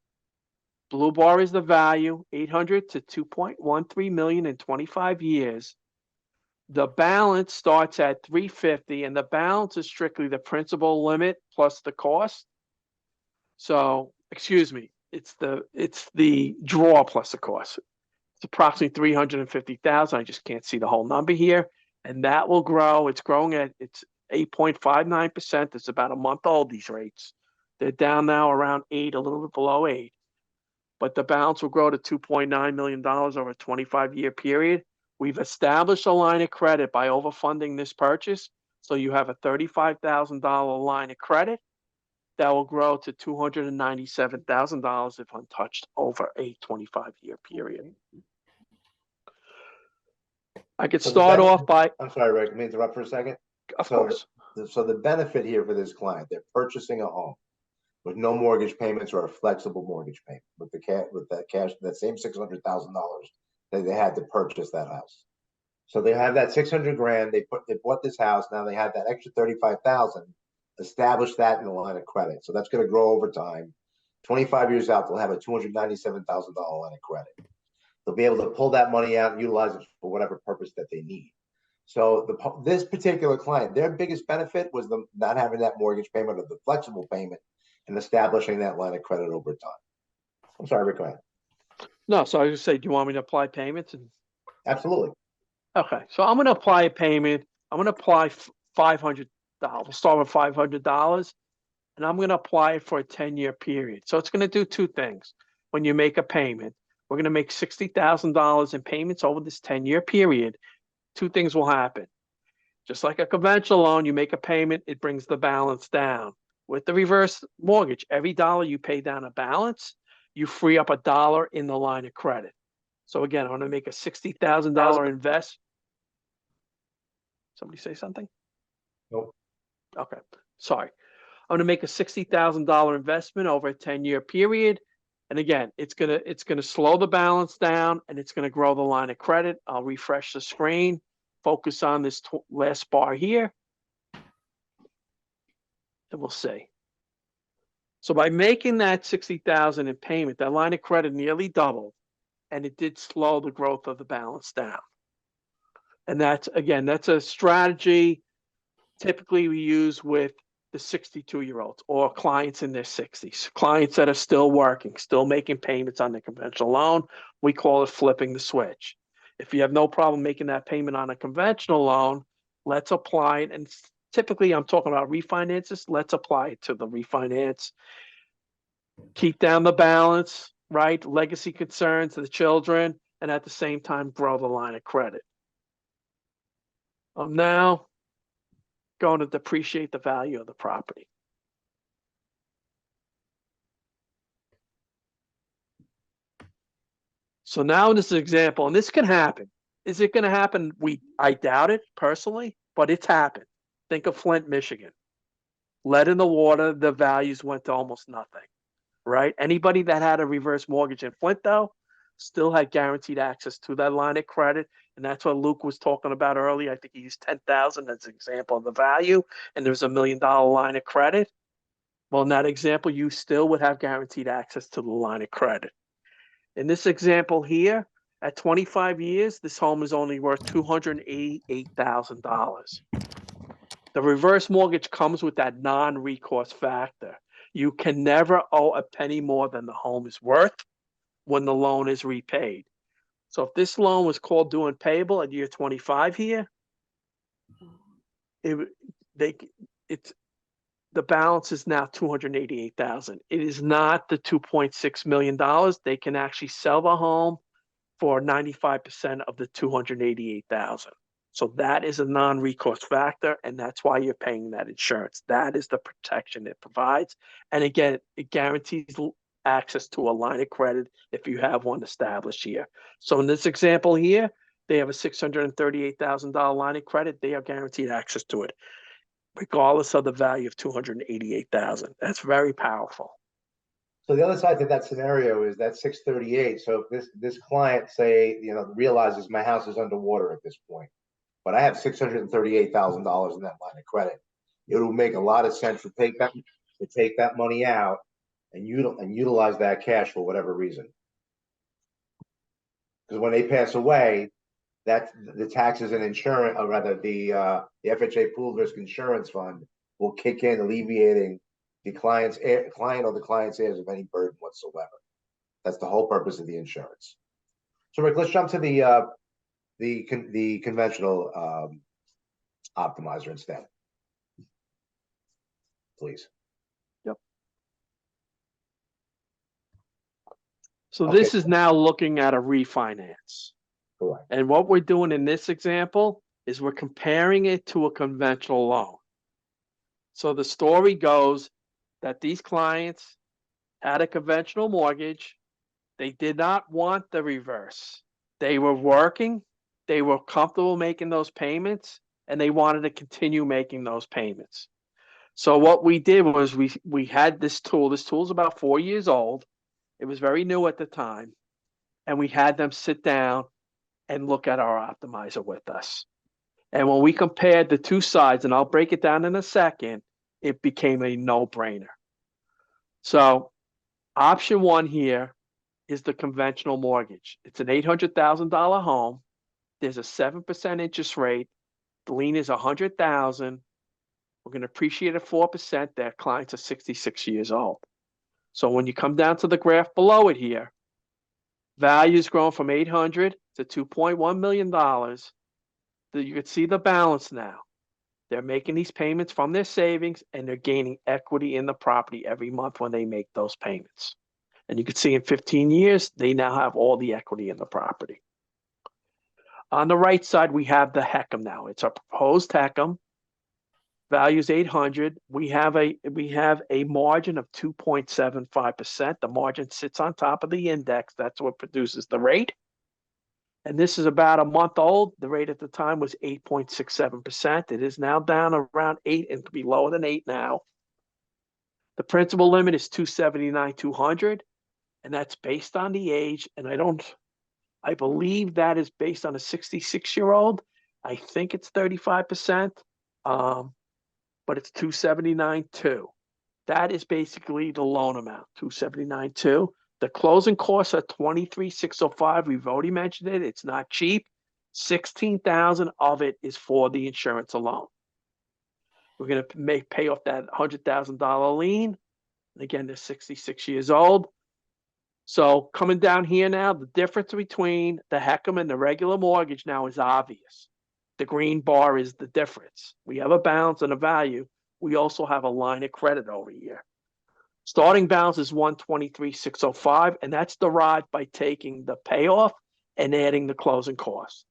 Blue bar is the value, 800 to 2.13 million in 25 years. The balance starts at 350, and the balance is strictly the principal limit plus the cost. So, excuse me, it's the draw plus the cost. It's approximately 350,000. I just can't see the whole number here, and that will grow. It's growing at 8.59%. It's about a month old. These rates, they're down now around 8, a little bit below 8. But the balance will grow to $2.9 million over a 25-year period. We've established a line of credit by overfunding this purchase. So you have a $35,000 line of credit that will grow to $297,000 if untouched over a 25-year period. I could start off by. I'm sorry, Rick, let me interrupt for a second. Of course. So the benefit here for this client, they're purchasing a home with no mortgage payments or a flexible mortgage payment with that cash, that same $600,000 that they had to purchase that house. So they have that 600 grand. They bought this house. Now they have that extra 35,000. Establish that in the line of credit. So that's going to grow over time. 25 years out, they'll have a $297,000 line of credit. They'll be able to pull that money out and utilize it for whatever purpose that they need. So this particular client, their biggest benefit was the not having that mortgage payment or the flexible payment and establishing that line of credit over time. I'm sorry, Rick, go ahead. No, so I was going to say, do you want me to apply payments? Absolutely. Okay, so I'm going to apply a payment. I'm going to apply $500. We'll start with $500, and I'm going to apply it for a 10-year period. So it's going to do two things. When you make a payment, we're going to make $60,000 in payments over this 10-year period. Two things will happen. Just like a conventional loan, you make a payment, it brings the balance down. With the reverse mortgage, every dollar you pay down a balance, you free up $1 in the line of credit. So again, I'm going to make a $60,000 invest. Somebody say something? Nope. Okay, sorry. I'm going to make a $60,000 investment over a 10-year period. And again, it's gonna slow the balance down, and it's going to grow the line of credit. I'll refresh the screen, focus on this last bar here, and we'll see. So by making that $60,000 in payment, that line of credit nearly doubled, and it did slow the growth of the balance down. And that's a strategy typically we use with the 62-year-olds or clients in their 60s, clients that are still working, still making payments on their conventional loan. We call it flipping the switch. If you have no problem making that payment on a conventional loan, let's apply it. And typically I'm talking about refinances. Let's apply it to the refinance. Keep down the balance, right? Legacy concerns to the children, and at the same time, grow the line of credit. I'm now going to depreciate the value of the property. So now in this example, and this can happen. Is it going to happen? I doubt it personally, but it's happened. Think of Flint, Michigan. Lead in the water, the values went to almost nothing, right? Anybody that had a reverse mortgage in Flint, though, still had guaranteed access to that line of credit. And that's what Luke was talking about earlier. I think he used 10,000 as an example of the value, and there's $1 million line of credit. Well, in that example, you still would have guaranteed access to the line of credit. In this example here, at 25 years, this home is only worth $288,000. The reverse mortgage comes with that non-recourse factor. You can never owe a penny more than the home is worth when the loan is repaid. So if this loan was called due and payable at year 25 here, it they it's the balance is now 288,000. It is not the 2.6 million dollars. They can actually sell the home for 95% of the 288,000. So that is a non-recourse factor, and that's why you're paying that insurance. That is the protection it provides. And again, it guarantees access to a line of credit if you have one established here. So in this example here, they have a $638,000 line of credit. They are guaranteed access to it, regardless of the value of 288,000. That's very powerful. So the other side to that scenario is that 638. So if this client say, realizes my house is underwater at this point, but I have $638,000 in that line of credit, it will make a lot of sense to take that money out and utilize that cash for whatever reason. Because when they pass away, that the taxes and insurance, or rather the FHA pool risk insurance fund will kick in, alleviating the client or the client's heirs of any burden whatsoever. That's the whole purpose of the insurance. So Rick, let's jump to the conventional optimizer instead, please. Yep. So Okay. this is now looking at a refinance. Correct. And what we're doing in this example is we're comparing it to a conventional loan. So the story goes that these clients had a conventional mortgage. They did not want the reverse. They were working, they were comfortable making those payments, and they wanted to continue making those payments. So what we did was we had this tool. This tool is about 4 years old. It was very new at the time. And we had them sit down and look at our optimizer with us. And when we compared the two sides, and I'll break it down in a second, it became a no-brainer. So option one here is the conventional mortgage. It's an $800,000 home. There's a 7% interest rate. The lien is $100,000. We're going to appreciate at 4%. Their clients are 66 years old. So when you come down to the graph below it here, value's grown from 800 to $2.1 million. You can see the balance now. They're making these payments from their savings, and they're gaining equity in the property every month when they make those payments. And you can see in 15 years, they now have all the equity in the property. On the right side, we have the HECM now. It's a proposed HECM. Value is 800. We have a margin of 2.75%. The margin sits on top of the index. That's what produces the rate. And this is about a month old. The rate at the time was 8.67%. It is now down around 8 and could be lower than 8 now. The principal limit is $279,200, and that's based on the age. And I believe that is based on a 66-year-old. I think it's 35%, but it's $279,200. That is basically the loan amount, $279,200. The closing costs are $23,605. We've already mentioned it. It's not cheap. $16,000 of it is for the insurance alone. We're going to pay off that $100,000 lien. And again, they're 66 years old. So coming down here now, the difference between the HECM and the regular mortgage now is obvious. The green bar is the difference. We have a balance and a value. We also have a line of credit over here. Starting balance is $123,605, and that's derived by taking the payoff and adding the closing costs.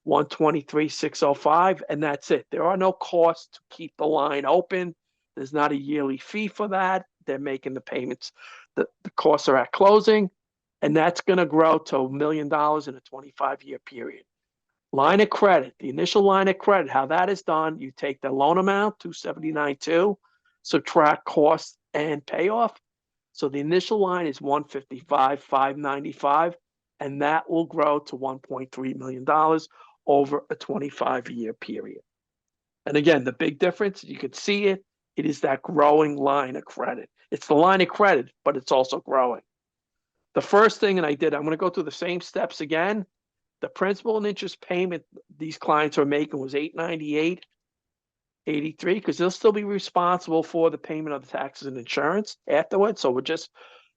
$123,605, and that's it. There are no costs to keep the line open. There's not a yearly fee for that. They're making the payments. The costs are at closing, and that's going to grow to $1 million in a 25-year period. Line of credit, the initial line of credit, how that is done, you take the loan amount, $279,200, subtract costs and payoff. So the initial line is $155,595, and that will grow to $1.3 million over a 25-year period. And again, the big difference, you could see it, it is that growing line of credit. It's the line of credit, but it's also growing. The first thing, and I'm going to go through the same steps again. The principal and interest payment these clients are making was $898. 83, because they'll still be responsible for the payment of the taxes and insurance afterwards. So we're just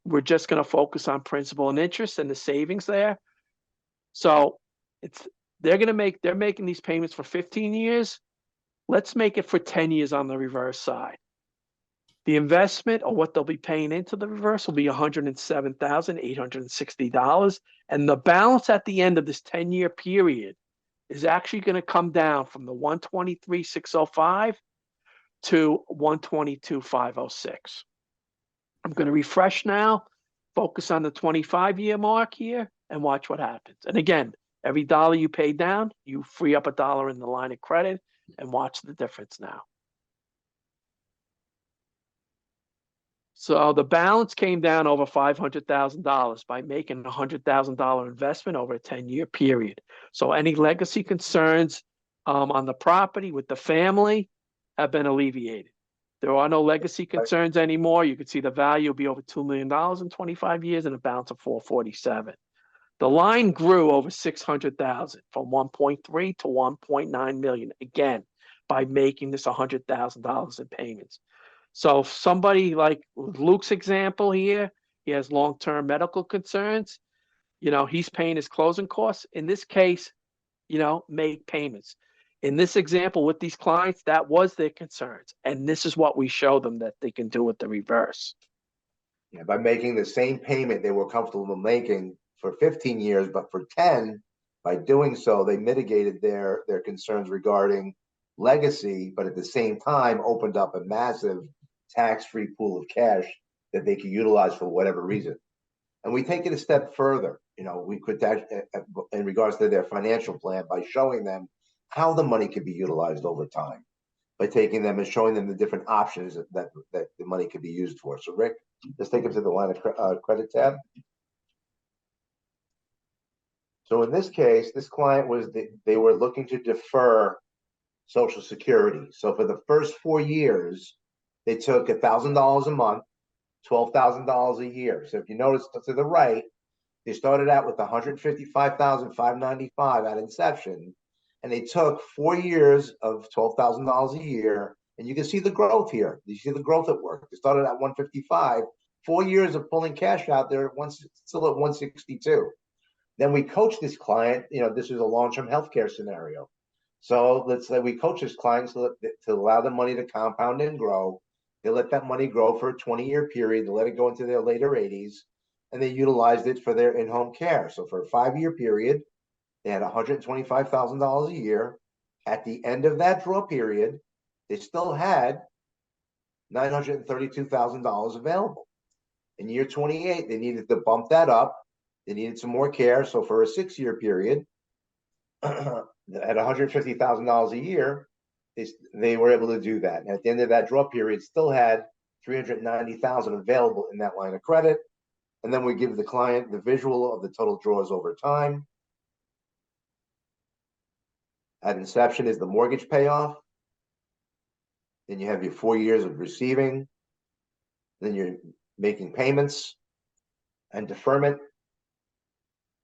going to focus on principal and interest and the savings there. So they're making these payments for 15 years. Let's make it for 10 years on the reverse side. The investment, or what they'll be paying into the reverse, will be $107,860. And the balance at the end of this 10-year period is actually going to come down from the $123,605 to $122,506. I'm going to refresh now, focus on the 25-year mark here, and watch what happens. And again, every dollar you pay down, you free up a dollar in the line of credit, and watch the difference now. So the balance came down over $500,000 by making a $100,000 investment over a 10-year period. So any legacy concerns on the property with the family have been alleviated. There are no legacy concerns anymore. You can see the value will be over $2 million in 25 years and a balance of $447. The line grew over 600,000 from 1.3 to 1.9 million, again, by making this $100,000 in payments. So if somebody like Luke's example here, he has long-term medical concerns, he's paying his closing costs. In this case, make payments. In this example with these clients, that was their concerns. And this is what we show them that they can do with the reverse. Yeah, by making the same payment they were comfortable making for 15 years, but for 10, by doing so, they mitigated their concerns regarding legacy, but at the same time opened up a massive tax-free pool of cash that they could utilize for whatever reason. And we take it a step further. We could, in regards to their financial plan, by showing them how the money could be utilized over time, by taking them and showing them the different options that the money could be used for. So Rick, let's take them to the line of credit tab. So in this case, this client they were looking to defer Social Security. So for the first 4 years, they took $1,000 a month, $12,000 a year. So if you notice to the right, they started out with $155,595 at inception, and they took 4 years of $12,000 a year. And you can see the growth here. You see the growth at work. They started at 155, 4 years of pulling cash out there, still at 162. Then we coach this client. This is a long-term healthcare scenario. So let's say we coach this client to allow the money to compound and grow. They let that money grow for a 20-year period. They let it go into their later 80s, and they utilized it for their in-home care. So for a 5-year period, they had $125,000 a year. At the end of that draw period, they still had $932,000 available. In year 28, they needed to bump that up. They needed some more care. So for a 6-year period, at $150,000 a year, they were able to do that. And at the end of that draw period, still had $390,000 available in that line of credit. And then we give the client the visual of the total draws over time. At inception is the mortgage payoff. Then you have your 4 years of receiving. Then you're making payments and deferment.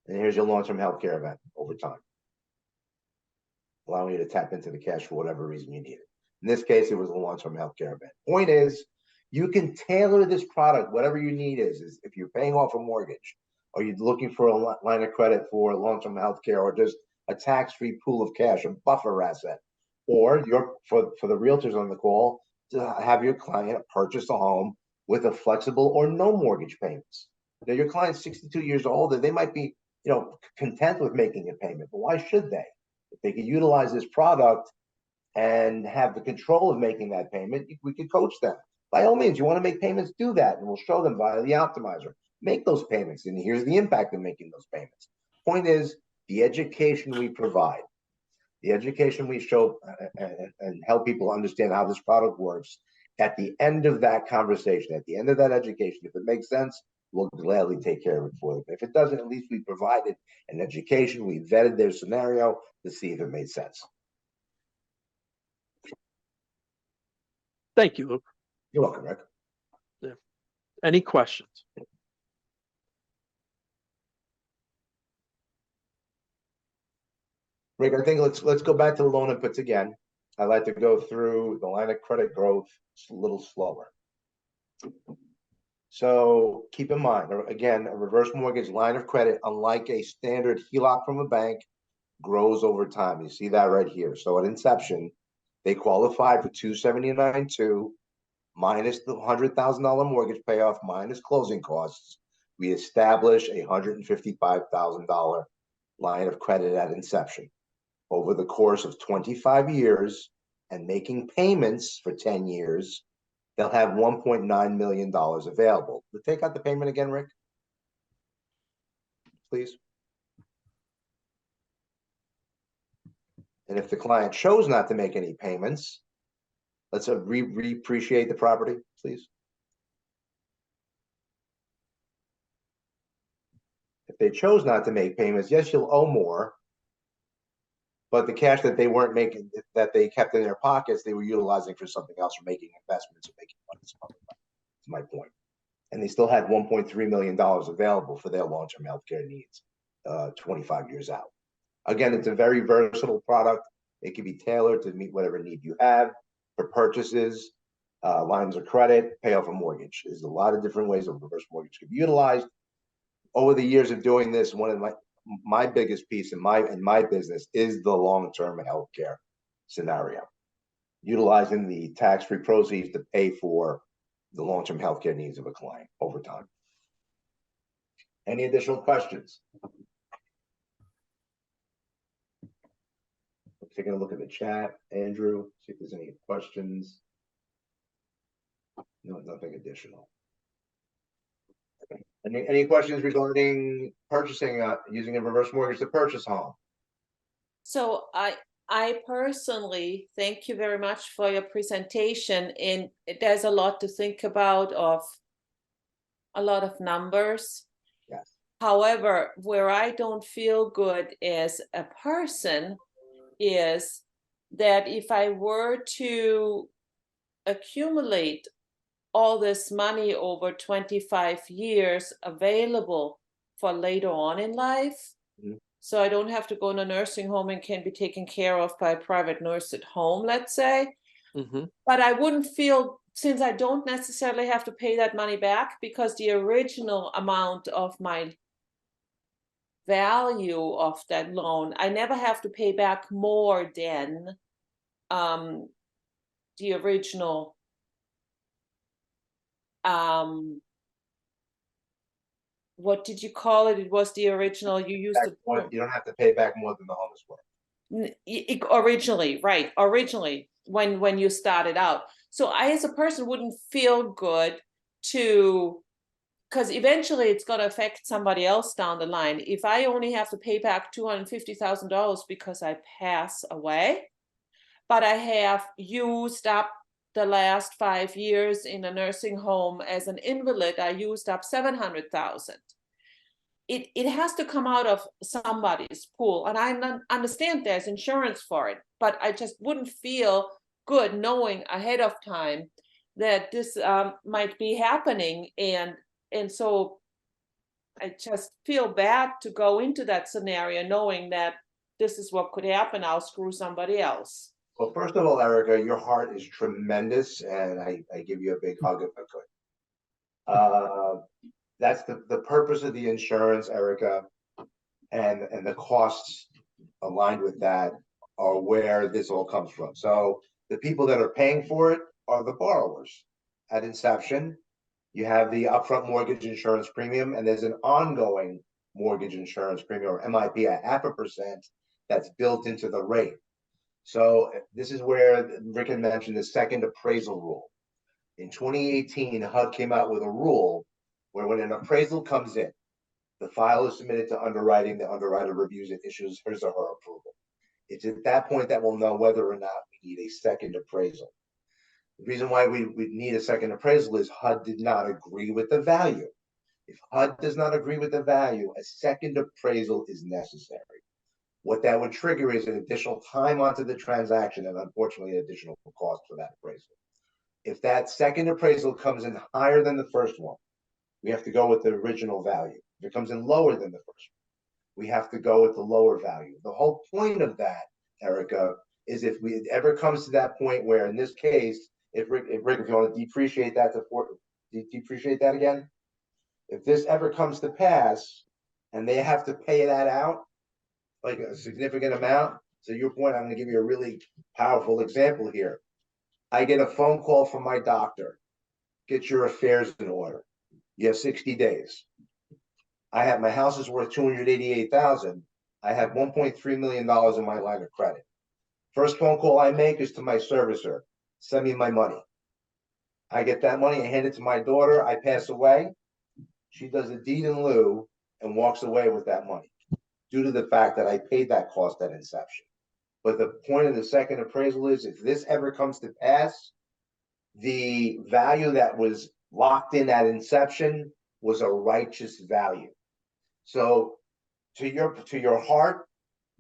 And here's your long-term healthcare event over time, allowing you to tap into the cash for whatever reason you need it. In this case, it was a long-term healthcare event. Point is, you can tailor this product, whatever your need is if you're paying off a mortgage, or you're looking for a line of credit for long-term healthcare, or just a tax-free pool of cash, a buffer asset, or for the realtors on the call, to have your client purchase a home with a flexible or no mortgage payments. Now, your client's 62 years old, and they might be content with making a payment, but why should they? If they could utilize this product and have the control of making that payment, we could coach them. By all means, you want to make payments, do that, and we'll show them via the optimizer. Make those payments, and here's the impact of making those payments. Point is, the education we provide, the education we show and help people understand how this product works. At the end of that conversation, at the end of that education, if it makes sense, we'll gladly take care of it for them. If it doesn't, at least we provided an education. We vetted their scenario to see if it made sense. Thank you, Luke. You're welcome, Rick. Yeah. Any questions? Rick, I think let's go back to the loan inputs again. I like to go through the line of credit growth a little slower. So keep in mind, again, a reverse mortgage line of credit, unlike a standard HELOC from a bank, grows over time. You see that right here. So at inception, they qualified for 279.2 minus the $100,000 mortgage payoff minus closing costs. We establish a $155,000 line of credit at inception. Over the course of 25 years and making payments for 10 years, they'll have $1.9 million available. But take out the payment again, Rick, please. And if the client chose not to make any payments, let's reappreciate the property, please. If they chose not to make payments, yes, you'll owe more, but the cash that they weren't making, that they kept in their pockets, they were utilizing for something else, or making investments or making money. That's my point. And they still had $1.3 million available for their long-term healthcare needs 25 years out. Again, it's a very versatile product. It can be tailored to meet whatever need you have for purchases, lines of credit, pay off a mortgage. There's a lot of different ways a reverse mortgage can be utilized. Over the years of doing this, one of my biggest piece in my business is the long-term healthcare scenario, utilizing the tax-free proceeds to pay for the long-term healthcare needs of a client over time. Any additional questions? Taking a look at the chat, Andrew, see if there's any questions. No, nothing additional. Okay. Any questions regarding purchasing, using a reverse mortgage to purchase home? So I personally thank you very much for your presentation, and there's a lot to think about, of a lot of numbers. Yes. However, where I don't feel good as a person is that if I were to accumulate all this money over 25 years available for later on in life, so I don't have to go in a nursing home and can be taken care of by a private nurse at home, let's say. But I wouldn't feel, since I don't necessarily have to pay that money back, because the original amount of my value of that loan, I never have to pay back more than the original what did you call it? It was the original, you used to. You don't have to pay back more than the home is worth. Originally, right, originally when you started out. So I, as a person, wouldn't feel good to, because eventually it's going to affect somebody else down the line. If I only have to pay back $250,000 because I pass away, but I have used up the last 5 years in a nursing home as an invalid, I used up $700,000. It has to come out of somebody's pool, and I understand there's insurance for it, but I just wouldn't feel good knowing ahead of time that this might be happening, and so I just feel bad to go into that scenario knowing that this is what could happen. I'll screw somebody else. Well, first of all, Erica, your heart is tremendous, and I give you a big hug if I could. That's the purpose of the insurance, Erica, and the costs aligned with that are where this all comes from. So the people that are paying for it are the borrowers. At inception, you have the upfront mortgage insurance premium, and there's an ongoing mortgage insurance premium, or MIP, at 0.5% that's built into the rate. So this is where Rick had mentioned the second appraisal rule. In 2018, HUD came out with a rule where when an appraisal comes in, the file is submitted to underwriting, the underwriter reviews it, issues his or her approval. It's at that point that we'll know whether or not we need a second appraisal. The reason why we need a second appraisal is HUD did not agree with the value. If HUD does not agree with the value, a second appraisal is necessary. What that would trigger is an additional time onto the transaction, and unfortunately additional cost for that appraisal. If that second appraisal comes in higher than the first one, we have to go with the original value. If it comes in lower than the first one, we have to go with the lower value. The whole point of that, Erica, is if it ever comes to that point where, in this case, if Rick, if you want to depreciate that depreciate that again, if this ever comes to pass and they have to pay that out, like a significant amount, to your point, I'm going to give you a really powerful example here. I get a phone call from my doctor. Get your affairs in order. You have 60 days. I have, my house is worth $288,000. I have $1.3 million in my line of credit. First phone call I make is to my servicer. Send me my money. I get that money, I hand it to my daughter. I pass away. She does a deed in lieu and walks away with that money due to the fact that I paid that cost at inception. But the point of the second appraisal is, if this ever comes to pass, the value that was locked in at inception was a righteous value. So to your heart,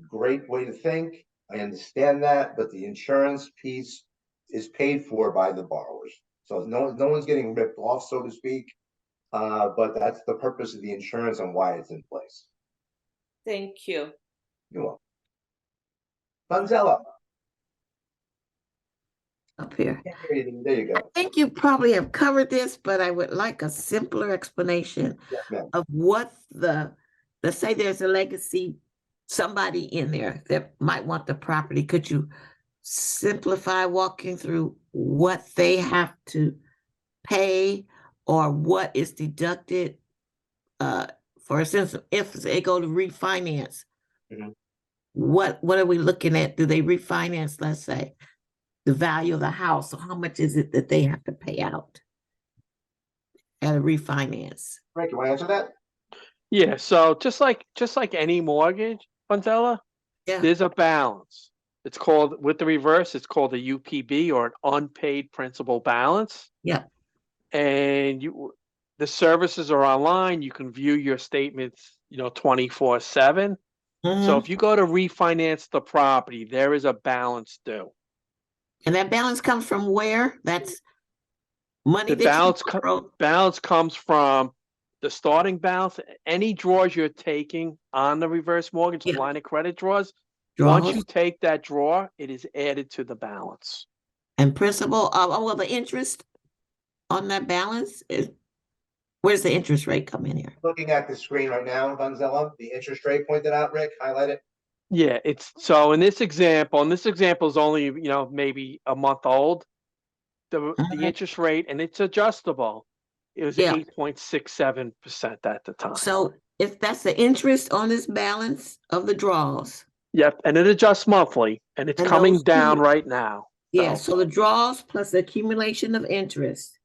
great way to think. I understand that, but the insurance piece is paid for by the borrowers. So no one's getting ripped off, so to speak. But that's the purpose of the insurance and why it's in place. Thank you. You're welcome. Manzella. Up here. There you I go. think you probably have covered this, but I would like a simpler explanation Yes, ma'am. of what let's say there's a legacy, somebody in there that might want the property. Could you simplify walking through what they have to pay or what is deducted? For instance, if they go to refinance, Mhm. what are we looking at? Do they refinance, let's say, the value of the house? So how much is it that they have to pay out at a refinance? Frank, you want to answer that? Yeah, so just like any mortgage, Manzella, Yeah. there's a balance. It's called, with the reverse, it's called a UPB, or an unpaid principal balance. Yeah. And the services are online. You can view your statements, 24/7. So if you go to refinance the property, there is a balance due. And that balance comes from where? That's money The that you borrowed. balance comes from the starting balance, any draws you're taking on the reverse mortgage Yeah. line of credit draws. Once you Draws take that draw, it is added to the balance. and principal. Well, the interest on that balance is, where's the interest rate come in here? Looking at the screen right now, Manzella, the interest rate pointed out, Rick, highlight it. Yeah, it's so in this example, and this example is only, maybe a month old. The interest rate, and it's adjustable, it was Yeah. 8.67% at the time. So if that's the interest on this balance of the draws. Yep, and it adjusts monthly, and it's And coming those down two- right now. Yeah, so the draws plus the accumulation of interest.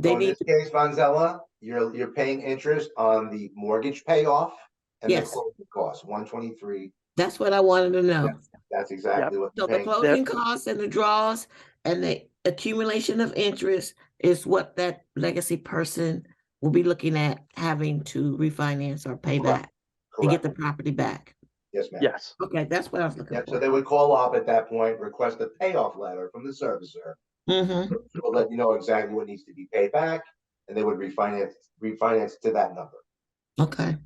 So in this case, Manzella, you're paying interest on the mortgage payoff and the Yes. closing costs, 123. That's what I wanted to know. That's exactly what So you're the paying. closing costs and the draws and the accumulation of interest is what that legacy person will be looking at having to refinance or pay Correct. back to get Correct. the property back. Yes, ma'am. Yes. Okay, that's what I was looking Yep, for. so they would call up at that point, request a payoff letter from the servicer. Mm-hmm. We'll let you know exactly what needs to be paid back, and they would refinance to that number. Okay.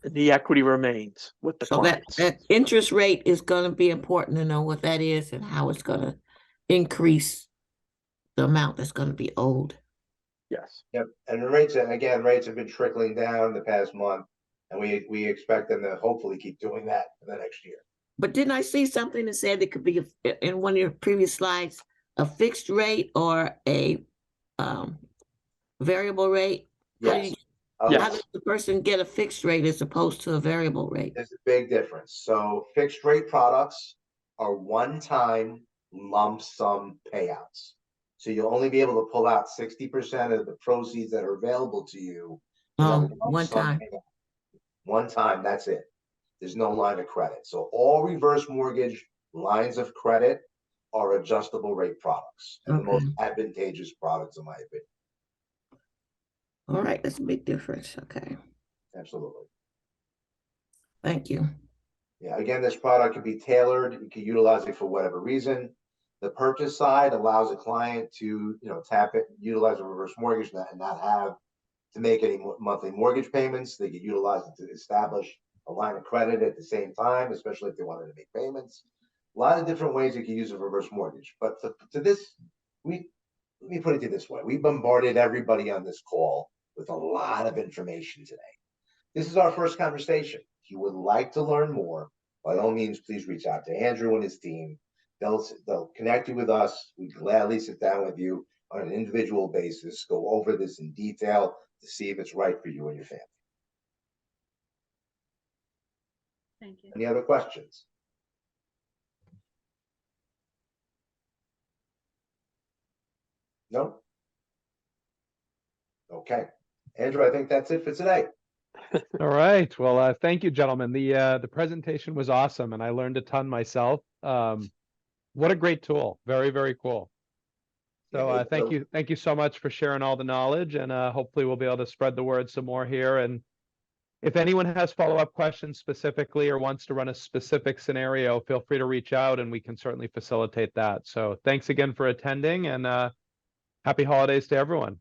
The equity remains with the So clients. that interest rate is gonna be important to know what that is and how it's gonna increase the amount that's gonna be owed. Yes. Yep, and the rates have been trickling down the past month, and we expect them to hopefully keep doing that for the next year. But didn't I see something that said it could be in one of your previous slides, a fixed rate or a variable rate? Yes. How Yes. does the person get a fixed rate as opposed to a variable rate? There's a big difference. So fixed rate products are one-time lump sum payouts. So you'll only be able to pull out 60% of the proceeds that are available to you. in a lump One sum time. payout. One time, that's it. There's no line of credit. So all reverse mortgage lines of credit are adjustable rate products and the most advantageous products, in my opinion. All right, that's a big difference. Okay, Absolutely. thank you. Yeah, again, this product can be tailored. You can utilize it for whatever reason. The purchase side allows a client to, tap it, utilize a reverse mortgage and not have to make any monthly mortgage payments. They can utilize it to establish a line of credit at the same time, especially if they wanted to make payments. A lot of different ways you can use a reverse mortgage, but to this, let me put it to this way. We bombarded everybody on this call with a lot of information today. This is our first conversation. If you would like to learn more, by all means, please reach out to Andrew and his team. They'll connect you with us. We gladly sit down with you on an individual basis, go over this in detail to see if it's right for you and your family. Thank you. Any other questions? No? Okay. Andrew, I think that's it for today. All right. Well, thank you, gentlemen. The presentation was awesome, and I learned a ton myself. What a great tool. Very, very cool. So Yeah, thank you so much for sharing all the knowledge, and hopefully we'll be able to spread the word some more here. And if anyone has follow-up questions specifically or wants to run a specific scenario, feel free to reach out and we can certainly facilitate that. So thanks again for attending, and happy holidays to everyone.